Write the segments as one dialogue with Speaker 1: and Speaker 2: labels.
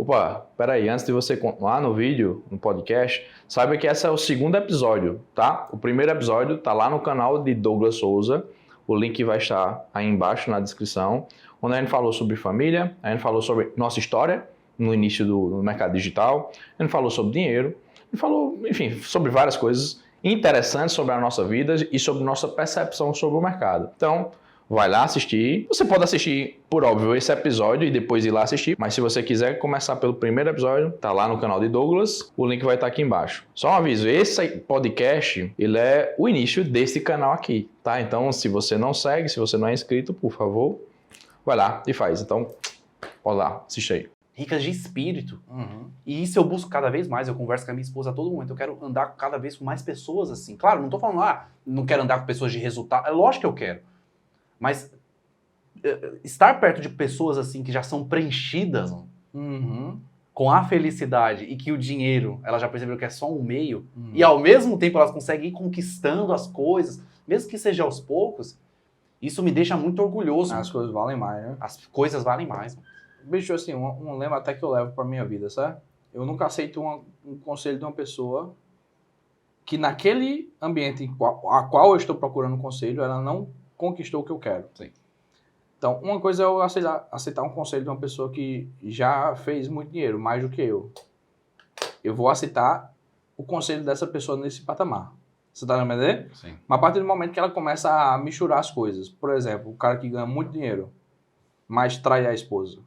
Speaker 1: Opa, peraí, antes de você continuar no vídeo, no podcast, saiba que esse é o segundo episódio, tá? O primeiro episódio tá lá no canal de Douglas Souza, o link vai estar aí embaixo na descrição, onde a gente falou sobre família, a gente falou sobre nossa história no início do mercado digital, a gente falou sobre dinheiro, a gente falou, enfim, sobre várias coisas interessantes sobre a nossa vida e sobre nossa percepção sobre o mercado. Então, vai lá assistir. Você pode assistir, por óbvio, esse episódio e depois ir lá assistir. Mas se você quiser começar pelo primeiro episódio, tá lá no canal de Douglas. O link vai estar aqui embaixo. Só um aviso, esse podcast, ele é o início desse canal aqui, tá? Então, se você não segue, se você não é inscrito, por favor, vai lá e faz. Então, pode lá, assiste aí.
Speaker 2: Ricas de espírito. E isso eu busco cada vez mais. Eu converso com a minha esposa a todo momento. Eu quero andar cada vez com mais pessoas assim. Claro, não tô falando, não quero andar com pessoas de resultado. É lógico que eu quero. Mas estar perto de pessoas assim que já são preenchidas com a felicidade e que o dinheiro, ela já percebeu que é só um meio, e ao mesmo tempo elas conseguem ir conquistando as coisas, mesmo que seja aos poucos, isso me deixa muito orgulhoso.
Speaker 3: As coisas valem mais, né?
Speaker 2: As coisas valem mais.
Speaker 3: Bicho, assim, um lema até que eu levo pra minha vida, certo? Eu nunca aceito um conselho de uma pessoa que naquele ambiente a qual eu estou procurando um conselho, ela não conquistou o que eu quero.
Speaker 2: Sim.
Speaker 3: Então, uma coisa é eu aceitar um conselho de uma pessoa que já fez muito dinheiro, mais do que eu. Eu vou aceitar o conselho dessa pessoa nesse patamar. Você tá entendendo?
Speaker 2: Sim.
Speaker 3: Mas a partir do momento que ela começa a misturar as coisas, por exemplo, o cara que ganha muito dinheiro, mas trai a esposa.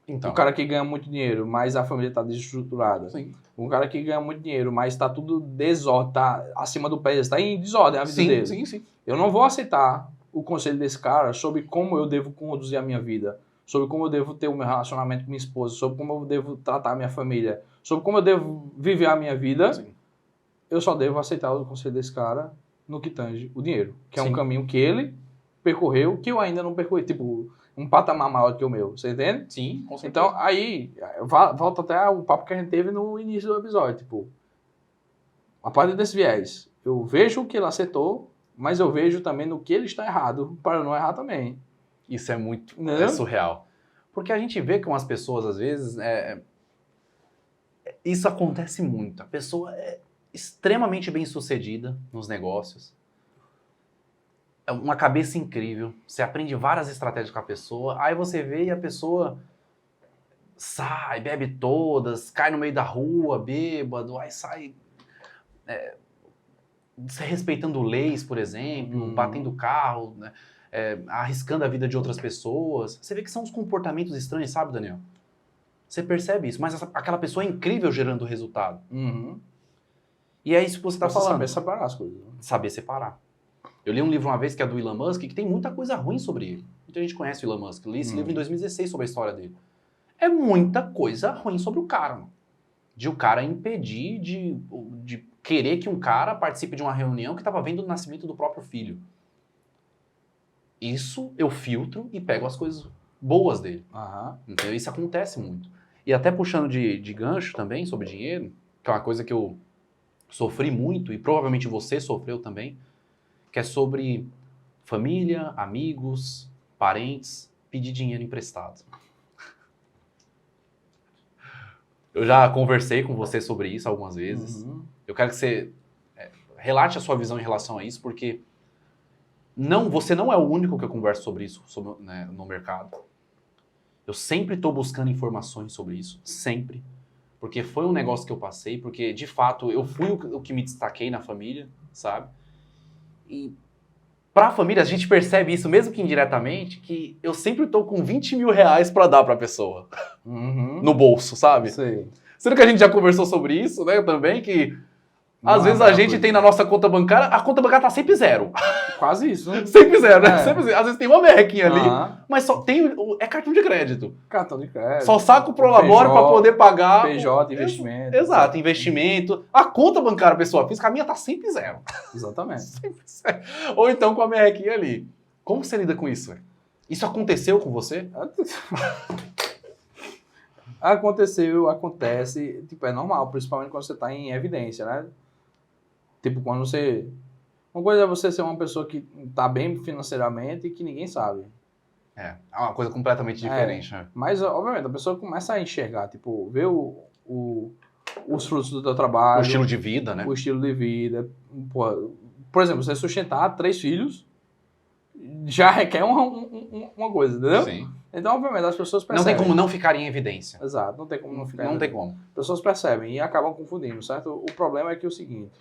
Speaker 2: Então.
Speaker 3: O cara que ganha muito dinheiro, mas a família está desestruturada.
Speaker 2: Sim.
Speaker 3: O cara que ganha muito dinheiro, mas está tudo desordem, tá acima do peso, está em desordem a vida dele.
Speaker 2: Sim.
Speaker 3: Eu não vou aceitar o conselho desse cara sobre como eu devo conduzir a minha vida, sobre como eu devo ter o meu relacionamento com minha esposa, sobre como eu devo tratar a minha família, sobre como eu devo viver a minha vida.
Speaker 2: Sim.
Speaker 3: Eu só devo aceitar o conselho desse cara no que tange o dinheiro, que é
Speaker 2: Sim.
Speaker 3: um caminho que ele percorreu, que eu ainda não percorri, tipo, um patamar maior que o meu, você entende?
Speaker 2: Sim, com certeza.
Speaker 3: Então, aí, volta até o papo que a gente teve no início do episódio, tipo, a partir desse viés, eu vejo o que ele acertou, mas eu vejo também no que ele está errado, para eu não errar também.
Speaker 2: Isso é muito
Speaker 3: Né?
Speaker 2: surreal. Porque a gente vê com as pessoas, às vezes, isso acontece muito. A pessoa é extremamente bem-sucedida nos negócios. É uma cabeça incrível. Você aprende várias estratégias com a pessoa. Aí você vê e a pessoa sai, bebe todas, cai no meio da rua, bêbado, aí sai respeitando leis, por exemplo, batendo carro, né? Arriscando a vida de outras pessoas. Você vê que são uns comportamentos estranhos, sabe, Daniel? Você percebe isso, mas aquela pessoa é incrível gerando resultado. E é isso que você está falando.
Speaker 3: Saber separar as coisas.
Speaker 2: Saber separar. Eu li um livro uma vez que é do Elon Musk, que tem muita coisa ruim sobre ele. Muita gente conhece o Elon Musk. Eu li esse livro em 2016 sobre a história dele. É muita coisa ruim sobre o cara, mano. De o cara impedir de querer que um cara participe de uma reunião que estava vendo o nascimento do próprio filho. Isso eu filtro e pego as coisas boas dele. Então isso acontece muito. E até puxando de gancho também sobre dinheiro, que é uma coisa que eu sofri muito, e provavelmente você sofreu também, que é sobre família, amigos, parentes, pedir dinheiro emprestado. Eu já conversei com você sobre isso algumas vezes. Eu quero que você relate a sua visão em relação a isso, porque você não é o único que eu converso sobre isso no mercado. Eu sempre estou buscando informações sobre isso, sempre. Porque foi um negócio que eu passei, porque de fato eu fui o que me destaquei na família, sabe? E para a família a gente percebe isso, mesmo que indiretamente, que eu sempre estou com 20 mil reais para dar para a pessoa. No bolso, sabe?
Speaker 3: Sei.
Speaker 2: Sendo que a gente já conversou sobre isso, né, também, que às
Speaker 3: Não,
Speaker 2: vezes a gente tem na nossa conta bancária, a conta bancária tá sempre zero.
Speaker 3: Quase isso, né?
Speaker 2: Sempre zero, né? Sempre zero. Às vezes tem uma merrequinha ali,
Speaker 3: Aham.
Speaker 2: mas só tem, é cartão de crédito.
Speaker 3: Cartão de crédito.
Speaker 2: Só saca o Prolabore para poder pagar.
Speaker 3: PJ, investimento.
Speaker 2: Exato, investimento. A conta bancária, pessoa física, a minha tá sempre zero.
Speaker 3: Exatamente.
Speaker 2: Sempre zero. Ou então com a merrequinha ali. Como você lida com isso, velho? Isso aconteceu com você?
Speaker 3: Aconteceu, acontece, tipo, é normal, principalmente quando você tá em evidência, né? Tipo, quando você... Uma coisa é você ser uma pessoa que tá bem financeiramente e que ninguém sabe.
Speaker 2: É uma coisa completamente diferente, né?
Speaker 3: Mas, obviamente, a pessoa começa a enxergar, tipo, ver os frutos do teu trabalho.
Speaker 2: O estilo de vida, né?
Speaker 3: O estilo de vida. Pô, por exemplo, você sustentar 3 filhos já requer uma coisa, entendeu?
Speaker 2: Sim.
Speaker 3: Então, obviamente, as pessoas
Speaker 2: Não
Speaker 3: percebem.
Speaker 2: tem como não ficar em evidência.
Speaker 3: Exato, não tem como não ficar.
Speaker 2: Não tem como.
Speaker 3: As pessoas percebem e acabam confundindo, certo? O problema é que é o seguinte.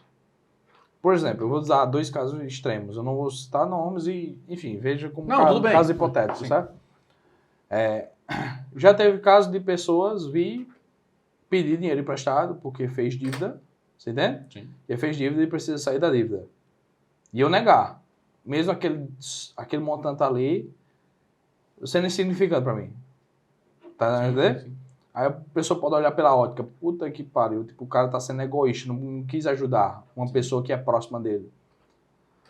Speaker 3: Por exemplo, eu vou usar 2 casos extremos. Eu não vou citar nomes e, enfim, veja como
Speaker 2: Tudo bem.
Speaker 3: casos hipotéticos,
Speaker 2: Sim.
Speaker 3: certo? Já teve caso de pessoas vir pedir dinheiro emprestado porque fez dívida, você entende?
Speaker 2: Sim.
Speaker 3: E fez dívida e precisa sair da dívida. E eu negar. Mesmo aquele montante ali sendo insignificante pra mim. Tá entendendo?
Speaker 2: Sim.
Speaker 3: Aí a pessoa pode olhar pela ótica, puta que pariu, tipo, o cara tá sendo egoísta, não quis ajudar uma pessoa que é próxima dele.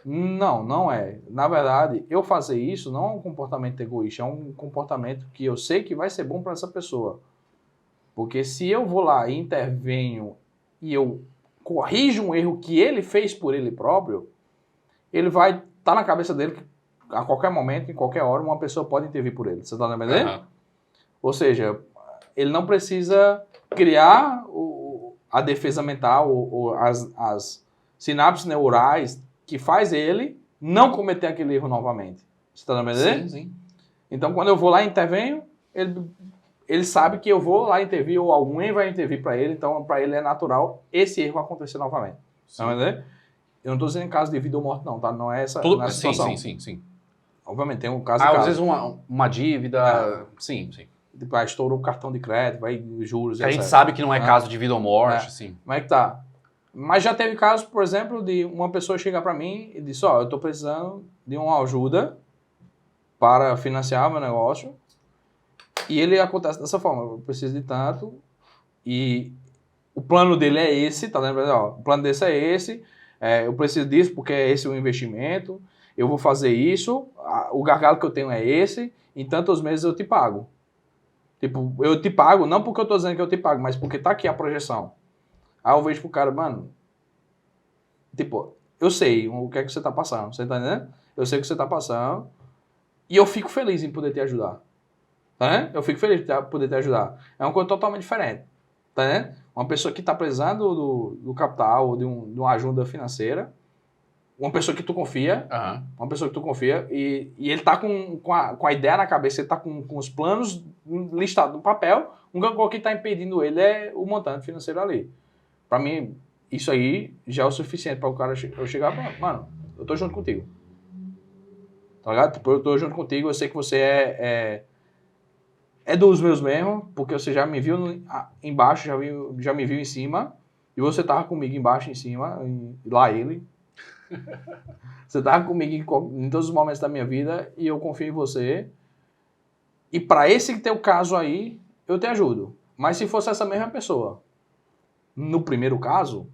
Speaker 3: Não é. Na verdade, eu fazer isso não é um comportamento egoísta, é um comportamento que eu sei que vai ser bom para essa pessoa. Porque se eu vou lá e intervenho e eu corrijo um erro que ele fez por ele próprio, ele vai estar na cabeça dele que a qualquer momento, em qualquer hora, uma pessoa pode intervir por ele. Você tá entendendo?
Speaker 2: Uhum.
Speaker 3: Ou seja, ele não precisa criar a defesa mental ou as sinapses neurais que faz ele não cometer aquele erro novamente. Você tá entendendo?
Speaker 2: Sim.
Speaker 3: Então, quando eu vou lá e intervenho, ele sabe que eu vou lá intervir ou alguém vai intervir para ele, então para ele é natural esse erro acontecer novamente. Tá entendendo? Eu não estou dizendo em caso de vida ou morte, não, tá? Não é essa não é a situação.
Speaker 2: Sim.
Speaker 3: Obviamente, tem um caso
Speaker 2: Às vezes uma dívida. Sim.
Speaker 3: Tipo, estourou o cartão de crédito, vai juros,
Speaker 2: Que a gente
Speaker 3: etc.
Speaker 2: sabe que não é caso de vida ou morte, sim.
Speaker 3: Como é que tá? Mas já teve casos, por exemplo, de uma pessoa chegar para mim e disse, eu estou precisando de uma ajuda para financiar meu negócio. E ele acontece dessa forma, eu preciso de tanto e o plano dele é esse, tá lembrando? O plano desse é esse, eu preciso disso porque é esse o investimento, eu vou fazer isso, o gargalo que eu tenho é esse, em tantos meses eu te pago. Tipo, eu te pago, não porque eu tô dizendo que eu te pago, mas porque tá aqui a projeção. Aí eu vejo pro cara, mano, tipo, eu sei o que é que você tá passando, você tá entendendo? Eu sei o que você tá passando e eu fico feliz em poder te ajudar. Tá vendo? Eu fico feliz de poder te ajudar. É uma coisa totalmente diferente. Tá vendo? Uma pessoa que está precisando do capital ou de uma ajuda financeira, uma pessoa que tu confia, uma pessoa que tu confia, e ele tá com a ideia na cabeça, ele tá com os planos listados no papel, o que está impedindo ele é o montante financeiro ali. Para mim, isso aí já é o suficiente para o cara eu chegar e falar, mano, eu tô junto contigo. Tá ligado? Tipo, eu tô junto contigo, eu sei que você é dos meus mesmo, porque você já me viu embaixo, já me viu em cima, e você tava comigo embaixo, em cima, lá ele. Você tava comigo em todos os momentos da minha vida, e eu confio em você. E para esse teu caso aí, eu te ajudo. Mas se fosse essa mesma pessoa, no primeiro caso,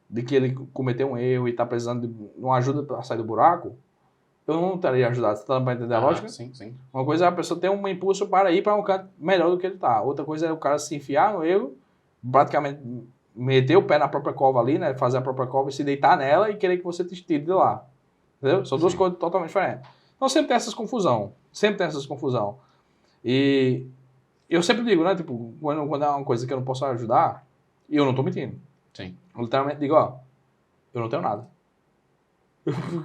Speaker 3: de que ele cometeu um erro e tá precisando de uma ajuda para sair do buraco, eu não teria ajudado. Você tá para entender a lógica?
Speaker 2: Sim.
Speaker 3: Uma coisa é a pessoa ter um impulso para ir para um canto melhor do que ele tá. Outra coisa é o cara se enfiar no erro, praticamente meter o pé na própria cova ali, né? Fazer a própria cova e se deitar nela e querer que você te tire de lá. Entendeu? São duas coisas totalmente diferentes. Então sempre tem essas confusão. E eu sempre digo, né? Tipo, quando é uma coisa que eu não posso ajudar, e eu não tô mentindo.
Speaker 2: Sim.
Speaker 3: Eu literalmente digo, eu não tenho nada.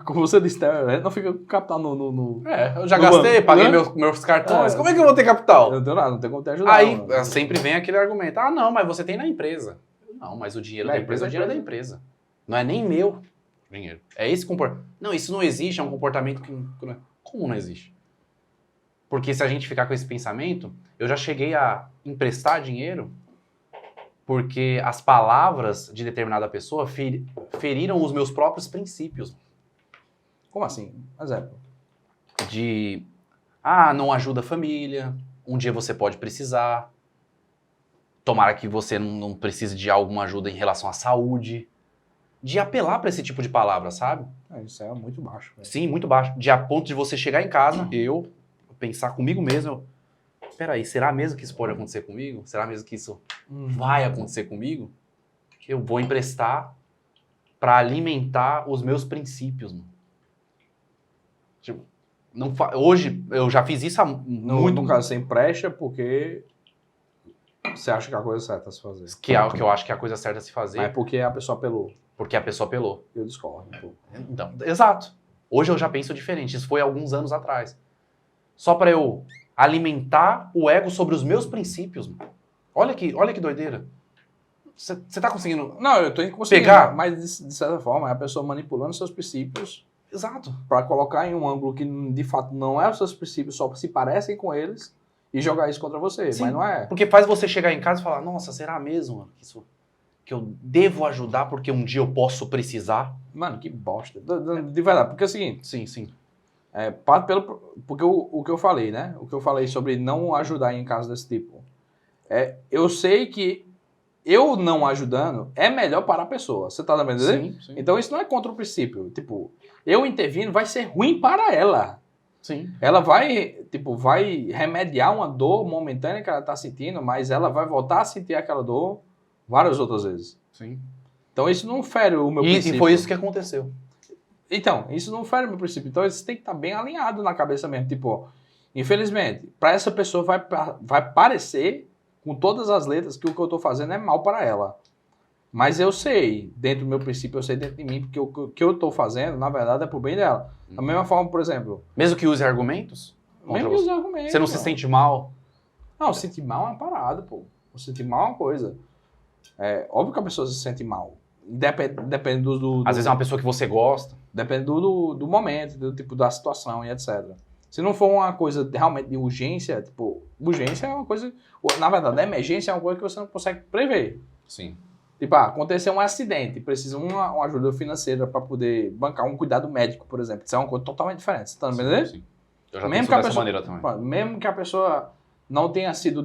Speaker 3: Como você disse, não fica com capital no
Speaker 2: eu já gastei, paguei
Speaker 3: né?
Speaker 2: meus cartões. Como é que eu vou ter capital?
Speaker 3: Eu não tenho nada, não tenho como te ajudar.
Speaker 2: Aí
Speaker 3: mano.
Speaker 2: sempre vem aquele argumento. Não, mas você tem na empresa. Não, mas o dinheiro da empresa é o dinheiro da empresa. Não é nem meu dinheiro. É esse comportamento. Não, isso não existe, é um comportamento que... Como não existe? Porque se a gente ficar com esse pensamento, eu já cheguei a emprestar dinheiro porque as palavras de determinada pessoa feriram os meus próprios princípios.
Speaker 3: Como assim? Exemplo.
Speaker 2: Não ajuda a família, um dia você pode precisar, tomara que você não precise de alguma ajuda em relação à saúde, de apelar para esse tipo de palavra, sabe?
Speaker 3: Isso é muito baixo. Véio.
Speaker 2: Sim, muito baixo. A ponto de você chegar em casa, eu pensar comigo mesmo, peraí, será mesmo que isso pode acontecer comigo? Será mesmo que isso vai acontecer comigo? Eu vou emprestar para alimentar os meus princípios, mano. Tipo, Hoje, eu já fiz isso há muito...
Speaker 3: No caso, você empresta porque você acha que é a coisa certa a se fazer.
Speaker 2: Que é o que eu acho que é a coisa certa a se fazer.
Speaker 3: Mas é porque a pessoa apelou.
Speaker 2: Porque a pessoa apelou.
Speaker 3: Eu discordo um pouco.
Speaker 2: Então, exato. Hoje eu já penso diferente. Isso foi alguns anos atrás. Só para eu alimentar o ego sobre os meus princípios. Mano. Olha que doideira. Você tá conseguindo...
Speaker 3: Não, eu tô conseguindo.
Speaker 2: Pegar.
Speaker 3: Mas, de certa forma, é a pessoa manipulando seus princípios
Speaker 2: Exato.
Speaker 3: para colocar em um ângulo que, de fato, não é os seus princípios, só se parecem com eles e jogar isso contra você.
Speaker 2: Sim,
Speaker 3: mas não é.
Speaker 2: Porque faz você chegar em casa e falar, nossa, será mesmo mano, que eu devo ajudar porque um dia eu posso precisar?
Speaker 3: Mano, que bosta. De verdade. Porque é o seguinte,
Speaker 2: Sim.
Speaker 3: porque o que eu falei, né? O que eu falei sobre não ajudar em casos desse tipo. Eu sei que eu não ajudando é melhor para a pessoa. Você tá lembrando dele?
Speaker 2: Sim.
Speaker 3: Então isso não é contra o princípio. Tipo, eu intervindo vai ser ruim para ela.
Speaker 2: Sim.
Speaker 3: Ela vai remediar uma dor momentânea que ela tá sentindo, mas ela vai voltar a sentir aquela dor várias outras vezes.
Speaker 2: Sim.
Speaker 3: Então isso não fere o meu princípio.
Speaker 2: E foi isso que aconteceu.
Speaker 3: Então, isso não fere o meu princípio. Então isso tem que estar bem alinhado na cabeça mesmo. Tipo, infelizmente, para essa pessoa vai parecer, com todas as letras, que o que eu tô fazendo é mal para ela. Mas eu sei, dentro do meu princípio, eu sei dentro de mim, porque o que eu tô fazendo, na verdade, é pro bem dela. Da mesma forma, por exemplo...
Speaker 2: Mesmo que use argumentos?
Speaker 3: Mesmo que use argumentos.
Speaker 2: Você não se sente mal?
Speaker 3: Não, sentir mal é uma parada, pô. Sentir mal é uma coisa. É óbvio que a pessoa se sente mal. Depende do
Speaker 2: Às vezes é uma pessoa que você gosta.
Speaker 3: Depende do momento, do tipo da situação e etc. Se não for uma coisa realmente de urgência, tipo, urgência é uma coisa... Na verdade, a emergência é uma coisa que você não consegue prever.
Speaker 2: Sim.
Speaker 3: Tipo, aconteceu um acidente, precisa uma ajuda financeira para poder bancar um cuidado médico, por exemplo. Isso é uma coisa totalmente diferente. Você tá entendendo?
Speaker 2: Sim. Eu já
Speaker 3: Mesmo
Speaker 2: penso
Speaker 3: que
Speaker 2: dessa maneira também.
Speaker 3: Mesmo que a pessoa não tenha sido,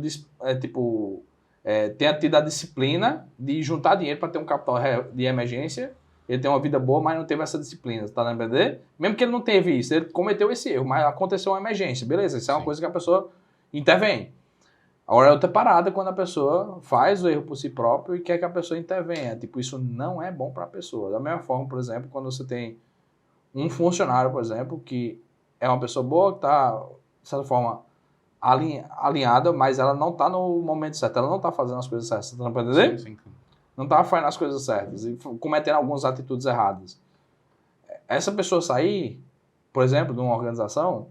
Speaker 3: tenha tido a disciplina de juntar dinheiro para ter um capital de emergência, ele tem uma vida boa, mas não teve essa disciplina, tá lembrando? Mesmo que ele não teve isso, ele cometeu esse erro, mas aconteceu uma emergência, beleza? Isso é uma coisa que a pessoa intervém. Agora é outra parada quando a pessoa faz o erro por si próprio e quer que a pessoa intervenha. Tipo, isso não é bom para a pessoa. Da mesma forma, por exemplo, quando você tem um funcionário, por exemplo, que é uma pessoa boa, que está, de certa forma, alinhada, mas ela não está no momento certo, ela não está fazendo as coisas certas. Você tá para entender?
Speaker 2: Sim.
Speaker 3: Não está fazendo as coisas certas e cometendo algumas atitudes erradas. Essa pessoa sair, por exemplo, de uma organização,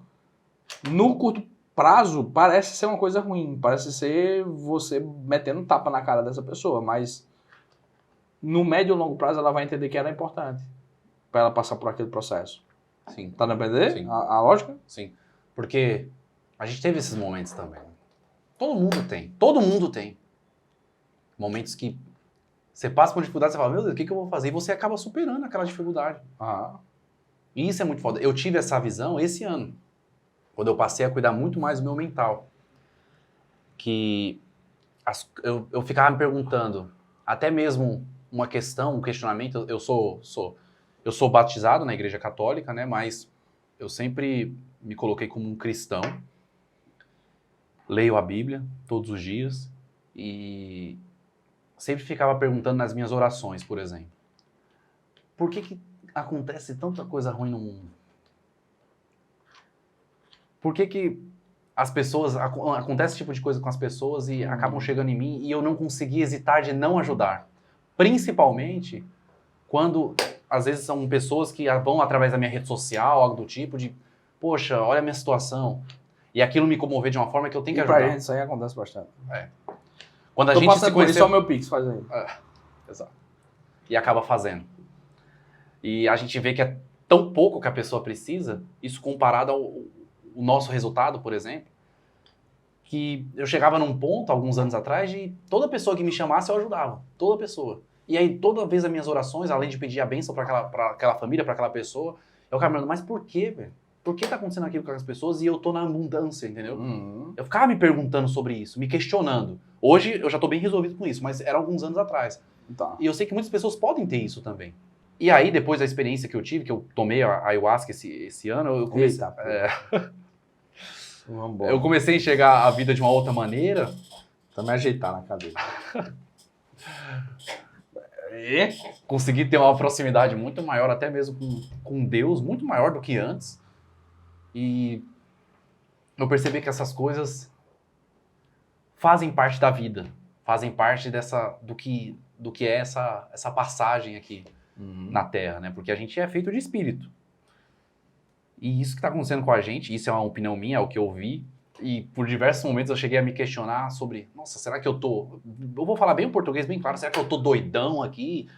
Speaker 3: no curto prazo parece ser uma coisa ruim, parece ser você metendo um tapa na cara dessa pessoa, mas no médio e longo prazo ela vai entender que era importante para ela passar por aquele processo.
Speaker 2: Sim.
Speaker 3: Tá dando pra entender
Speaker 2: Sim.
Speaker 3: a lógica?
Speaker 2: Sim. Porque a gente teve esses momentos também. Todo mundo tem. Momentos que você passa por dificuldade, você fala, meu Deus, o que eu vou fazer? E você acaba superando aquela dificuldade. E isso é muito foda. Eu tive essa visão esse ano, quando eu passei a cuidar muito mais do meu mental. Que eu ficava me perguntando, até mesmo uma questão, um questionamento, eu sou batizado na igreja católica, né? Mas eu sempre me coloquei como um cristão. Leio a Bíblia todos os dias e sempre ficava perguntando nas minhas orações, por exemplo. Por que acontece tanta coisa ruim no mundo? Por que as pessoas... Acontece esse tipo de coisa com as pessoas e acabam chegando em mim e eu não consegui hesitar de não ajudar? Principalmente quando, às vezes, são pessoas que vão através da minha rede social, algo do tipo, de, poxa, olha a minha situação. E aquilo me comover de uma forma que eu tenho que ajudar.
Speaker 3: Pra gente isso aí acontece bastante.
Speaker 2: Quando a
Speaker 3: Tô
Speaker 2: gente
Speaker 3: passando
Speaker 2: se
Speaker 3: por isso,
Speaker 2: conheceu...
Speaker 3: só o meu Pix faz aí.
Speaker 2: Exato. E acaba fazendo. E a gente vê que é tão pouco que a pessoa precisa, isso comparado ao nosso resultado, por exemplo, que eu chegava num ponto, alguns anos atrás, de toda pessoa que me chamasse, eu ajudava. Toda pessoa. E aí, toda vez as minhas orações, além de pedir a bênção para aquela família, para aquela pessoa, eu ficava me perguntando, mas por quê, velho? Por que tá acontecendo aquilo com as pessoas e eu tô na abundância, entendeu? Eu ficava me perguntando sobre isso, me questionando. Hoje eu já tô bem resolvido com isso, mas era alguns anos atrás.
Speaker 3: Tá.
Speaker 2: E eu sei que muitas pessoas podem ter isso também. E aí, depois da experiência que eu tive, que eu tomei a ayahuasca esse ano, eu comecei...
Speaker 3: Vambora.
Speaker 2: Eu comecei a enxergar a vida de uma outra maneira.
Speaker 3: Pra me ajeitar na cadeira.
Speaker 2: Consegui ter uma proximidade muito maior, até mesmo com Deus, muito maior do que antes. E eu percebi que essas coisas fazem parte da vida, fazem parte do que é essa passagem aqui na Terra, né? Porque a gente é feito de espírito. E isso que está acontecendo com a gente, isso é uma opinião minha, é o que eu vi, e por diversos momentos eu cheguei a me questionar sobre, nossa, será que eu vou falar bem o português bem claro, será que eu tô doidão aqui?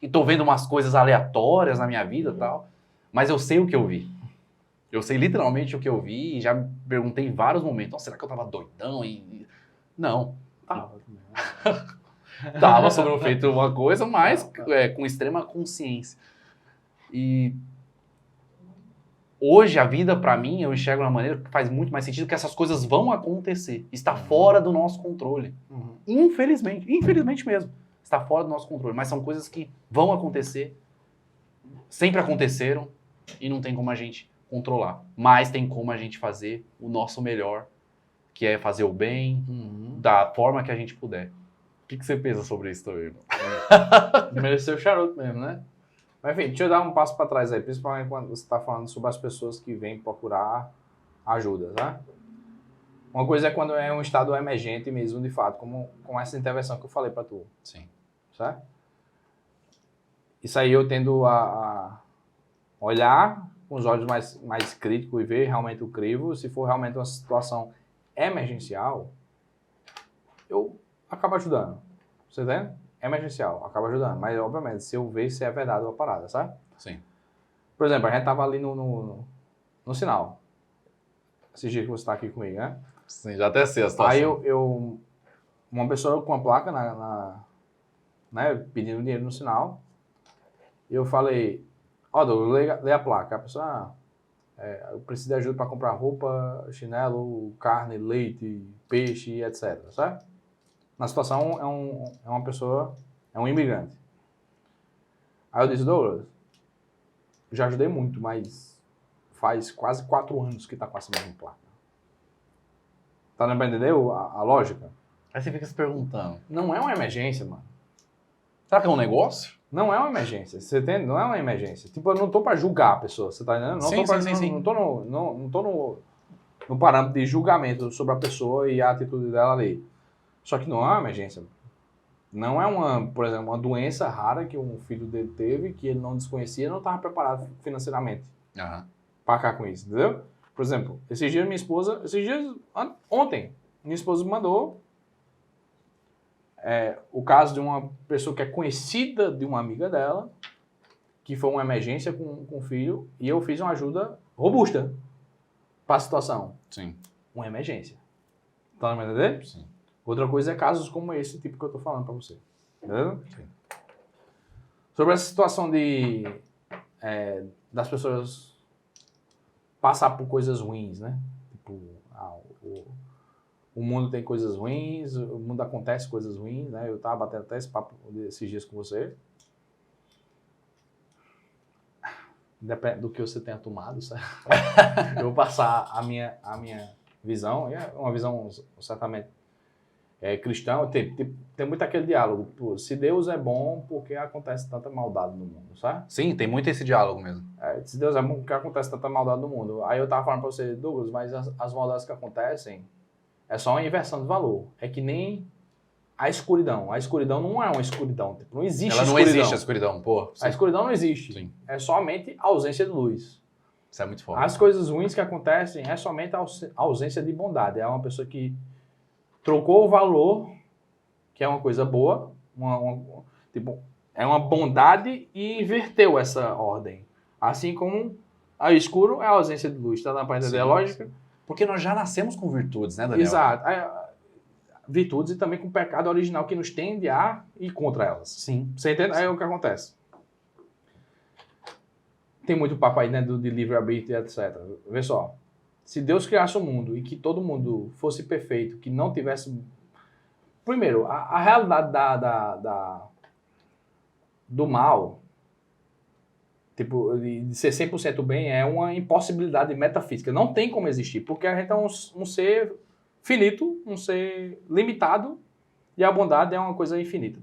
Speaker 2: E tô vendo umas coisas aleatórias na minha vida e tal? Mas eu sei o que eu vi. Eu sei literalmente o que eu vi e já me perguntei em vários momentos, nossa, será que eu tava doidão? Não. Tava sobre o feito uma coisa, mas com extrema consciência. E hoje a vida, pra mim, eu enxergo de uma maneira que faz muito mais sentido, que essas coisas vão acontecer. Está fora do nosso controle. Infelizmente mesmo. Está fora do nosso controle. Mas são coisas que vão acontecer, sempre aconteceram, e não tem como a gente controlar. Mas tem como a gente fazer o nosso melhor, que é fazer o bem, da forma que a gente puder. O que você pensa sobre isso também, irmão?
Speaker 3: Mereceu o charuto mesmo, né? Mas enfim, deixa eu dar um passo para trás aí, principalmente quando você está falando sobre as pessoas que vêm procurar ajuda, né? Uma coisa é quando é um estado emergente mesmo, de fato, como com essa intervenção que eu falei para tu.
Speaker 2: Sim.
Speaker 3: Certo? Isso aí eu tendo a olhar com os olhos mais críticos e ver realmente o crivo. Se for realmente uma situação emergencial, eu acabo ajudando. Você entende? Emergencial, acaba ajudando. Mas, obviamente, se eu ver se é verdade uma parada, sabe?
Speaker 2: Sim.
Speaker 3: Por exemplo, a gente tava ali no sinal. Esse dia que você tá aqui comigo, né?
Speaker 2: Sim, já até sei a situação.
Speaker 3: Aí uma pessoa com a placa né, pedindo dinheiro no sinal. E eu falei, Douglas, lê a placa. A pessoa, eu preciso de ajuda para comprar roupa, chinelo, carne, leite, peixe, etc. Certo? Na situação, é uma pessoa, é um imigrante. Aí eu disse, Douglas, já ajudei muito, mas faz quase 4 anos que tá com essa mesma placa. Tá dando pra entender a lógica?
Speaker 2: Aí você fica se perguntando,
Speaker 3: Não é uma emergência, mano.
Speaker 2: será que é um negócio?
Speaker 3: Não é uma emergência, você entende? Não é uma emergência. Tipo, eu não tô pra julgar a pessoa, você tá entendendo? Não tô no parâmetro de julgamento sobre a pessoa e a atitude dela ali. Só que não é uma emergência. Não é por exemplo, uma doença rara que um filho dele teve, que ele não desconhecia e não estava preparado financeiramente para cá com isso, entendeu? Por exemplo, ontem, minha esposa me mandou o caso de uma pessoa que é conhecida de uma amiga dela, que foi uma emergência com o filho, e eu fiz uma ajuda robusta para a situação.
Speaker 2: Sim.
Speaker 3: Uma emergência. Tá me entendendo?
Speaker 2: Sim.
Speaker 3: Outra coisa é casos como esse tipo que eu tô falando pra você. Entendeu? Sim. Sobre essa situação das pessoas passar por coisas ruins, né? Tipo, o mundo tem coisas ruins, o mundo acontece coisas ruins, né? Eu tava batendo até esse papo esses dias com você. Depende do que você tenha tomado, certo? Eu vou passar a minha visão, é uma visão certamente cristã. Tem muito aquele diálogo. Pô, se Deus é bom, por que acontece tanta maldade no mundo, sabe?
Speaker 2: Sim, tem muito esse diálogo mesmo.
Speaker 3: Se Deus é bom, por que acontece tanta maldade no mundo? Aí eu tava falando pra você, Douglas, mas as maldades que acontecem é só uma inversão de valor. É que nem a escuridão. A escuridão não é uma escuridão. Tipo, não existe
Speaker 2: escuridão. Ela não existe a escuridão, pô. Sim.
Speaker 3: A escuridão não existe.
Speaker 2: Sim.
Speaker 3: É somente a ausência de luz.
Speaker 2: Isso é muito forte.
Speaker 3: As coisas ruins que acontecem é somente a ausência de bondade. É uma pessoa que trocou o valor, que é uma coisa boa, é uma bondade, e inverteu essa ordem. Assim como o escuro é a ausência de luz. Tá dando pra entender a lógica?
Speaker 2: Porque nós já nascemos com virtudes, né, Daniel?
Speaker 3: Exato. Virtudes e também com o pecado original que nos tende a ir contra elas.
Speaker 2: Sim.
Speaker 3: Você entende? Aí o que acontece? Tem muito papo aí, né, de livre-arbítrio, etc. Vê só. Se Deus criasse o mundo e que todo mundo fosse perfeito, que não tivesse... Primeiro, a realidade do mal, tipo, de ser 100% bem, é uma impossibilidade metafísica. Não tem como existir, porque a gente é um ser finito, um ser limitado, e a bondade é uma coisa infinita.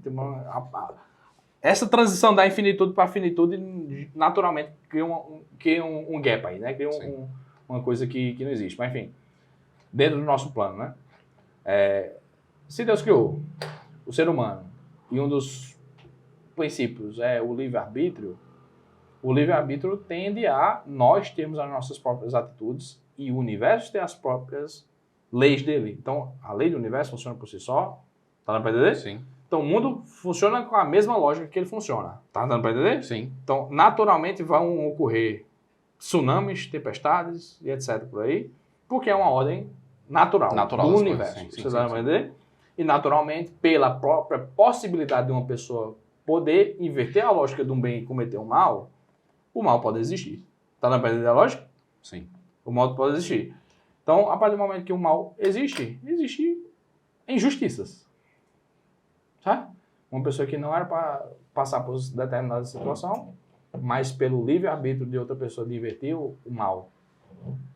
Speaker 3: Essa transição da infinitude para a finitude naturalmente cria um gap aí, né? Cria uma coisa que não existe. Mas, enfim, dentro do nosso plano, né? Se Deus criou o ser humano e um dos princípios é o livre-arbítrio, o livre-arbítrio tende a nós termos as nossas próprias atitudes e o universo ter as próprias leis dele. Então, a lei do universo funciona por si só. Tá dando pra entender?
Speaker 2: Sim.
Speaker 3: Então, o mundo funciona com a mesma lógica que ele funciona. Tá dando pra entender?
Speaker 2: Sim.
Speaker 3: Então, naturalmente vão ocorrer tsunamis, tempestades e etc. por aí, porque é uma ordem natural
Speaker 2: das
Speaker 3: do
Speaker 2: coisas.
Speaker 3: universo.
Speaker 2: Sim,
Speaker 3: Você tá dando pra entender? E, naturalmente, pela própria possibilidade de uma pessoa poder inverter a lógica de um bem e cometer um mal, o mal pode existir. Tá dando pra entender a lógica?
Speaker 2: Sim.
Speaker 3: O mal pode existir. Então, a partir do momento que o mal existe injustiças. Sabe? Uma pessoa que não era para passar por determinada situação, mas pelo livre-arbítrio de outra pessoa de inverter o mal,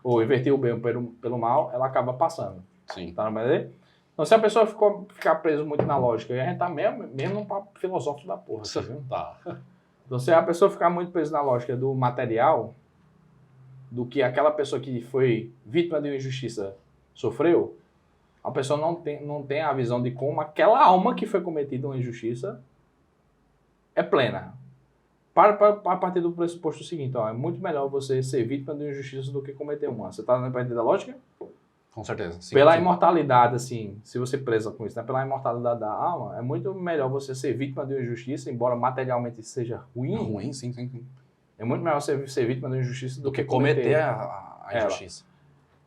Speaker 3: ou inverter o bem pelo mal, ela acaba passando.
Speaker 2: Sim.
Speaker 3: Tá na verdade? Então, se a pessoa ficar presa muito na lógica, e a gente tá mesmo num papo filosófico da porra. Tá vendo?
Speaker 2: Tá.
Speaker 3: Então, se a pessoa ficar muito presa na lógica do material, do que aquela pessoa que foi vítima de uma injustiça sofreu, a pessoa não tem a visão de como aquela alma que foi cometida uma injustiça é plena. Para partir do pressuposto seguinte, ó, é muito melhor você ser vítima de uma injustiça do que cometer uma. Você está dando para entender a lógica?
Speaker 2: Com certeza. Sim,
Speaker 3: Pela
Speaker 2: sim.
Speaker 3: imortalidade, assim, se você presa com isso, né? Pela imortalidade da alma, é muito melhor você ser vítima de uma injustiça, embora materialmente seja ruim.
Speaker 2: Ruim, sim, sim, sim.
Speaker 3: É muito melhor ser vítima de uma injustiça
Speaker 2: Do que cometer a injustiça.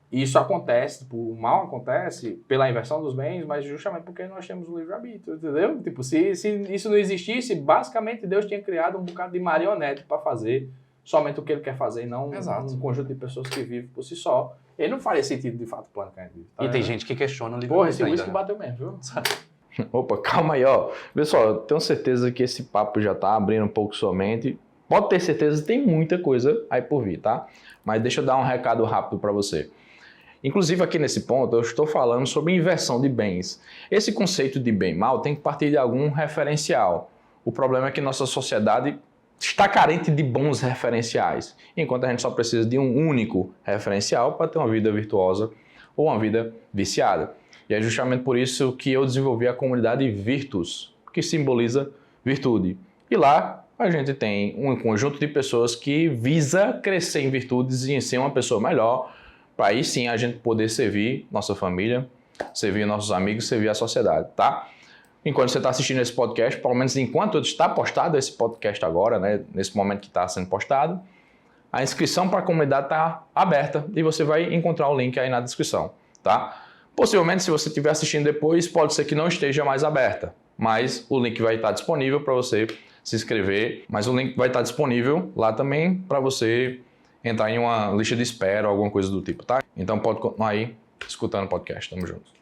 Speaker 3: E isso acontece, tipo, o mal acontece pela inversão dos bens, mas justamente porque nós temos o livre-arbítrio, entendeu? Tipo, se isso não existisse, basicamente Deus tinha criado um bocado de marionete para fazer somente o que ele quer fazer, e não
Speaker 2: Exato.
Speaker 3: um conjunto de pessoas que vivem por si só. Ele não faria sentido, de fato, o plano que a gente vive. Tá
Speaker 2: E tem
Speaker 3: vendo?
Speaker 2: gente que questiona o
Speaker 3: Porra, esse
Speaker 2: livre-arbítrio
Speaker 3: whisky
Speaker 2: ainda, né?
Speaker 3: bateu mesmo, viu?
Speaker 1: Opa, calma aí, ó. Pessoal, eu tenho certeza que esse papo já tá abrindo um pouco sua mente. Pode ter certeza que tem muita coisa aí por vir, tá? Mas deixa eu dar um recado rápido para você. Inclusive aqui nesse ponto eu estou falando sobre inversão de bens. Esse conceito de bem e mal tem que partir de algum referencial. O problema é que nossa sociedade está carente de bons referenciais, enquanto a gente só precisa de um único referencial para ter uma vida virtuosa ou uma vida viciada. E é justamente por isso que eu desenvolvi a comunidade Virtus, que simboliza virtude. E lá a gente tem um conjunto de pessoas que visa crescer em virtudes e em ser uma pessoa melhor, para aí sim a gente poder servir nossa família, servir nossos amigos, servir a sociedade, tá? Enquanto você está assistindo esse podcast, pelo menos enquanto está postado esse podcast agora, né, nesse momento que está sendo postado, a inscrição para a comunidade está aberta e você vai encontrar o link aí na descrição, tá? Possivelmente, se você estiver assistindo depois, pode ser que não esteja mais aberta, mas o link vai estar disponível para você se inscrever, mas o link vai estar disponível lá também para você entrar em uma lista de espera ou alguma coisa do tipo, tá? Então pode continuar aí escutando o podcast, tamo junto.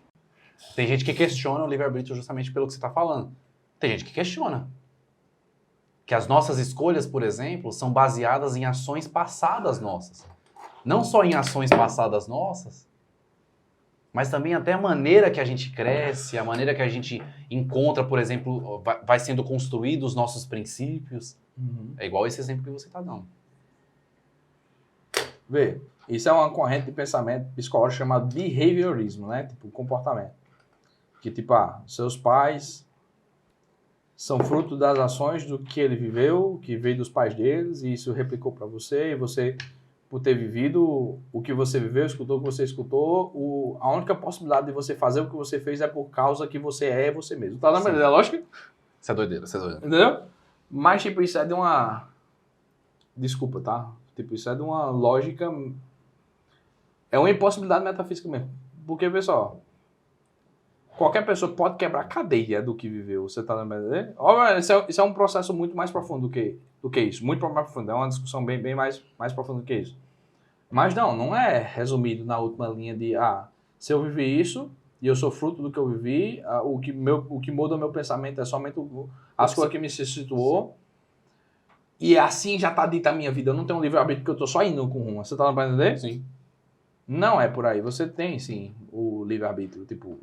Speaker 2: Tem gente que questiona o livre-arbítrio justamente pelo que você está falando. Tem gente que questiona. Que as nossas escolhas, por exemplo, são baseadas em ações passadas nossas. Não só em ações passadas nossas, mas também até a maneira que a gente cresce, a maneira que a gente encontra, por exemplo, vai sendo construídos os nossos princípios. É igual esse exemplo que você está dando.
Speaker 3: Vê, isso é uma corrente de pensamento psicológico chamado behaviorismo, né? Tipo, comportamento. Que, tipo, seus pais são fruto das ações do que ele viveu, que veio dos pais deles, e isso replicou para você, e você, por ter vivido o que você viveu, escutou o que você escutou, a única possibilidade de você fazer o que você fez é por causa que você é você mesmo. Tá na maneira da lógica?
Speaker 2: Isso é doideira, isso é doideira.
Speaker 3: Entendeu? Mas, tipo, isso é de uma... Desculpa, tá? Tipo, isso é de uma lógica... É uma impossibilidade metafísica mesmo. Porque, pessoal, qualquer pessoa pode quebrar a cadeia do que viveu. Você tá lembrando dele? Óbvio, isso é um processo muito mais profundo do que isso. Muito mais profundo. É uma discussão bem mais profunda do que isso. Mas não é resumido na última linha de... se eu vivi isso e eu sou fruto do que eu vivi, o que muda o meu pensamento é somente as coisas que me situou. E assim já tá dita a minha vida. Eu não tenho um livre-arbítrio porque eu tô só indo com rumo. Você tá dando pra entender?
Speaker 2: Sim.
Speaker 3: Não é por aí. Você tem, sim, o livre-arbítrio. Tipo,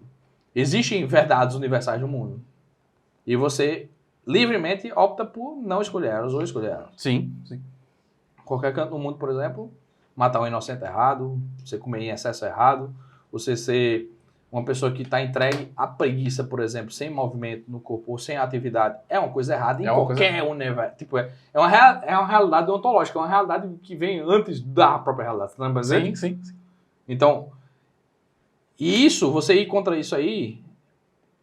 Speaker 3: existem verdades universais no mundo. E você livremente opta por não escolher elas ou escolher elas.
Speaker 2: Sim, sim.
Speaker 3: Qualquer canto do mundo, por exemplo, matar um inocente errado, você comer em excesso errado, você ser uma pessoa que está entregue à preguiça, por exemplo, sem movimento no corpo ou sem atividade, é uma coisa errada em qualquer universo. Tipo, é uma realidade ontológica, é uma realidade que vem antes da própria realidade. Tá lembrando?
Speaker 2: Sim.
Speaker 3: Então, e isso, você ir contra isso aí,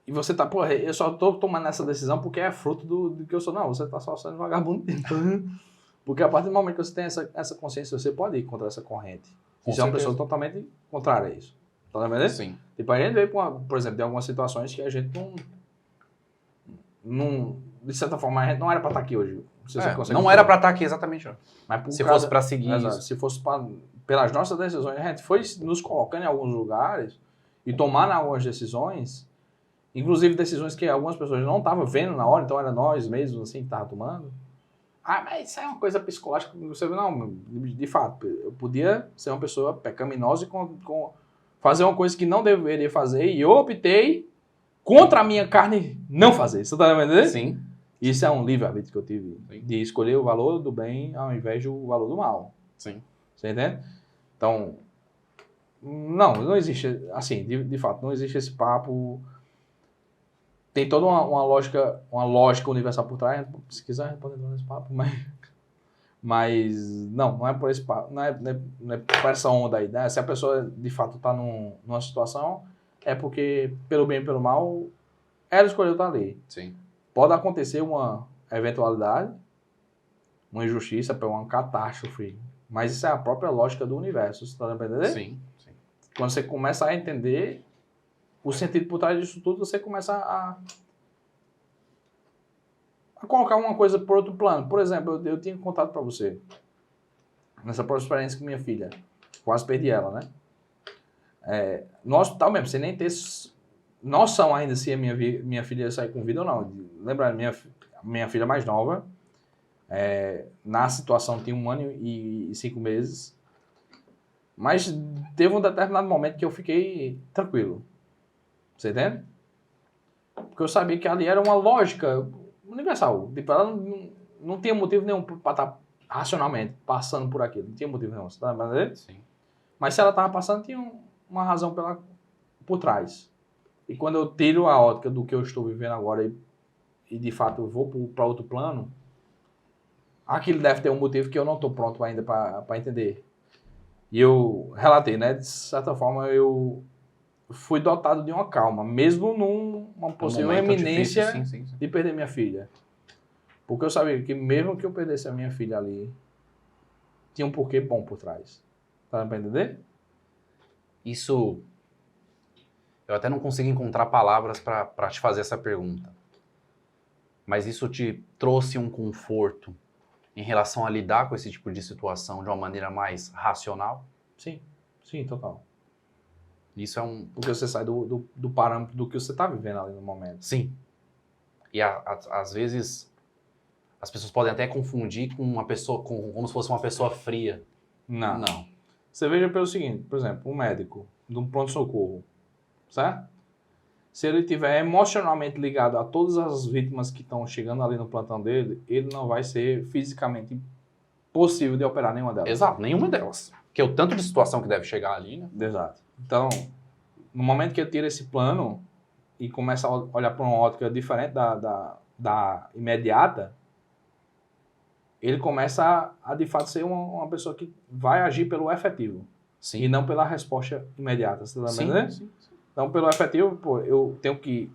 Speaker 3: e você tá, pô, eu só tô tomando essa decisão porque é fruto do que eu sou. Não, você tá só sendo vagabundo. Porque a partir do momento que você tem essa consciência, você pode ir contra essa corrente. Isso é uma pessoa totalmente contrária a isso. Tá lembrando?
Speaker 2: Sim.
Speaker 3: Tipo, a gente vê, por exemplo, tem algumas situações que a gente não de certa forma, a gente não era pra estar aqui hoje.
Speaker 2: Não era pra estar aqui, exatamente.
Speaker 3: Mas
Speaker 2: se fosse pra seguir isso.
Speaker 3: Se fosse pelas nossas decisões, a gente foi nos colocando em alguns lugares e tomando algumas decisões, inclusive decisões que algumas pessoas não estavam vendo na hora, então era nós mesmos assim que estavam tomando. Ah, mas isso é uma coisa psicológica. Você não, de fato, eu podia ser uma pessoa pecaminosa e fazer uma coisa que não deveria fazer e eu optei contra a minha carne não fazer. Você tá entendendo?
Speaker 2: Sim.
Speaker 3: Isso é um livre-arbítrio que eu tive. Sim. De escolher o valor do bem ao invés do valor do mal.
Speaker 2: Sim.
Speaker 3: Você entende? Então, não existe, assim, de fato, não existe esse papo. Tem toda uma lógica universal por trás. Se quiser, a gente pode entrar nesse papo, mas não é por esse papo, não é por essa onda aí, né? Se a pessoa, de fato, está numa situação, é porque, pelo bem e pelo mal, ela escolheu estar ali.
Speaker 2: Sim.
Speaker 3: Pode acontecer uma eventualidade, uma injustiça, uma catástrofe, mas isso é a própria lógica do universo, você está entendendo?
Speaker 2: Sim.
Speaker 3: Quando você começa a entender o sentido por trás disso tudo, você começa a colocar uma coisa por outro plano. Por exemplo, eu tinha contado para você, nessa própria experiência com minha filha, quase perdi ela, né? No hospital mesmo, sem nem ter noção ainda se a minha filha ia sair com vida ou não. Lembra, minha filha mais nova, na situação tinha 1 ano e 5 meses, mas teve um determinado momento que eu fiquei tranquilo. Você entende? Porque eu sabia que ali era uma lógica universal. Tipo, ela não tinha motivo nenhum para estar racionalmente passando por aquilo. Não tinha motivo nenhum. Você tá entendendo?
Speaker 2: Sim.
Speaker 3: Mas se ela estava passando, tinha uma razão por trás. E quando eu tiro a ótica do que eu estou vivendo agora e de fato eu vou para outro plano, aquilo deve ter um motivo que eu não estou pronto ainda para entender. E eu relatei, né? De certa forma, eu fui dotado de uma calma, mesmo numa possível eminência de perder minha filha. Porque eu sabia que mesmo que eu perdesse a minha filha ali, tinha um porquê bom por trás. Tá pra entender?
Speaker 2: Isso... Eu até não consigo encontrar palavras para te fazer essa pergunta. Mas isso te trouxe um conforto em relação a lidar com esse tipo de situação de uma maneira mais racional?
Speaker 3: Sim, total.
Speaker 2: Isso é um...
Speaker 3: Porque você sai do parâmetro do que você está vivendo ali no momento.
Speaker 2: Sim. E às vezes as pessoas podem até confundir com uma pessoa, como se fosse uma pessoa fria.
Speaker 3: Não. Você veja pelo seguinte, por exemplo, um médico de um pronto-socorro, certo? Se ele estiver emocionalmente ligado a todas as vítimas que estão chegando ali no plantão dele, ele não vai ser fisicamente possível de operar nenhuma delas.
Speaker 2: Exato, nenhuma delas. Porque o tanto de situação que deve chegar ali, né?
Speaker 3: Exato. Então, no momento que eu tiro esse plano e começo a olhar para uma ótica diferente da imediata, ele começa a de fato ser uma pessoa que vai agir pelo efetivo.
Speaker 2: Sim.
Speaker 3: E não pela resposta imediata. Você tá entendendo?
Speaker 2: Sim.
Speaker 3: Então, pelo efetivo, pô, eu tenho que...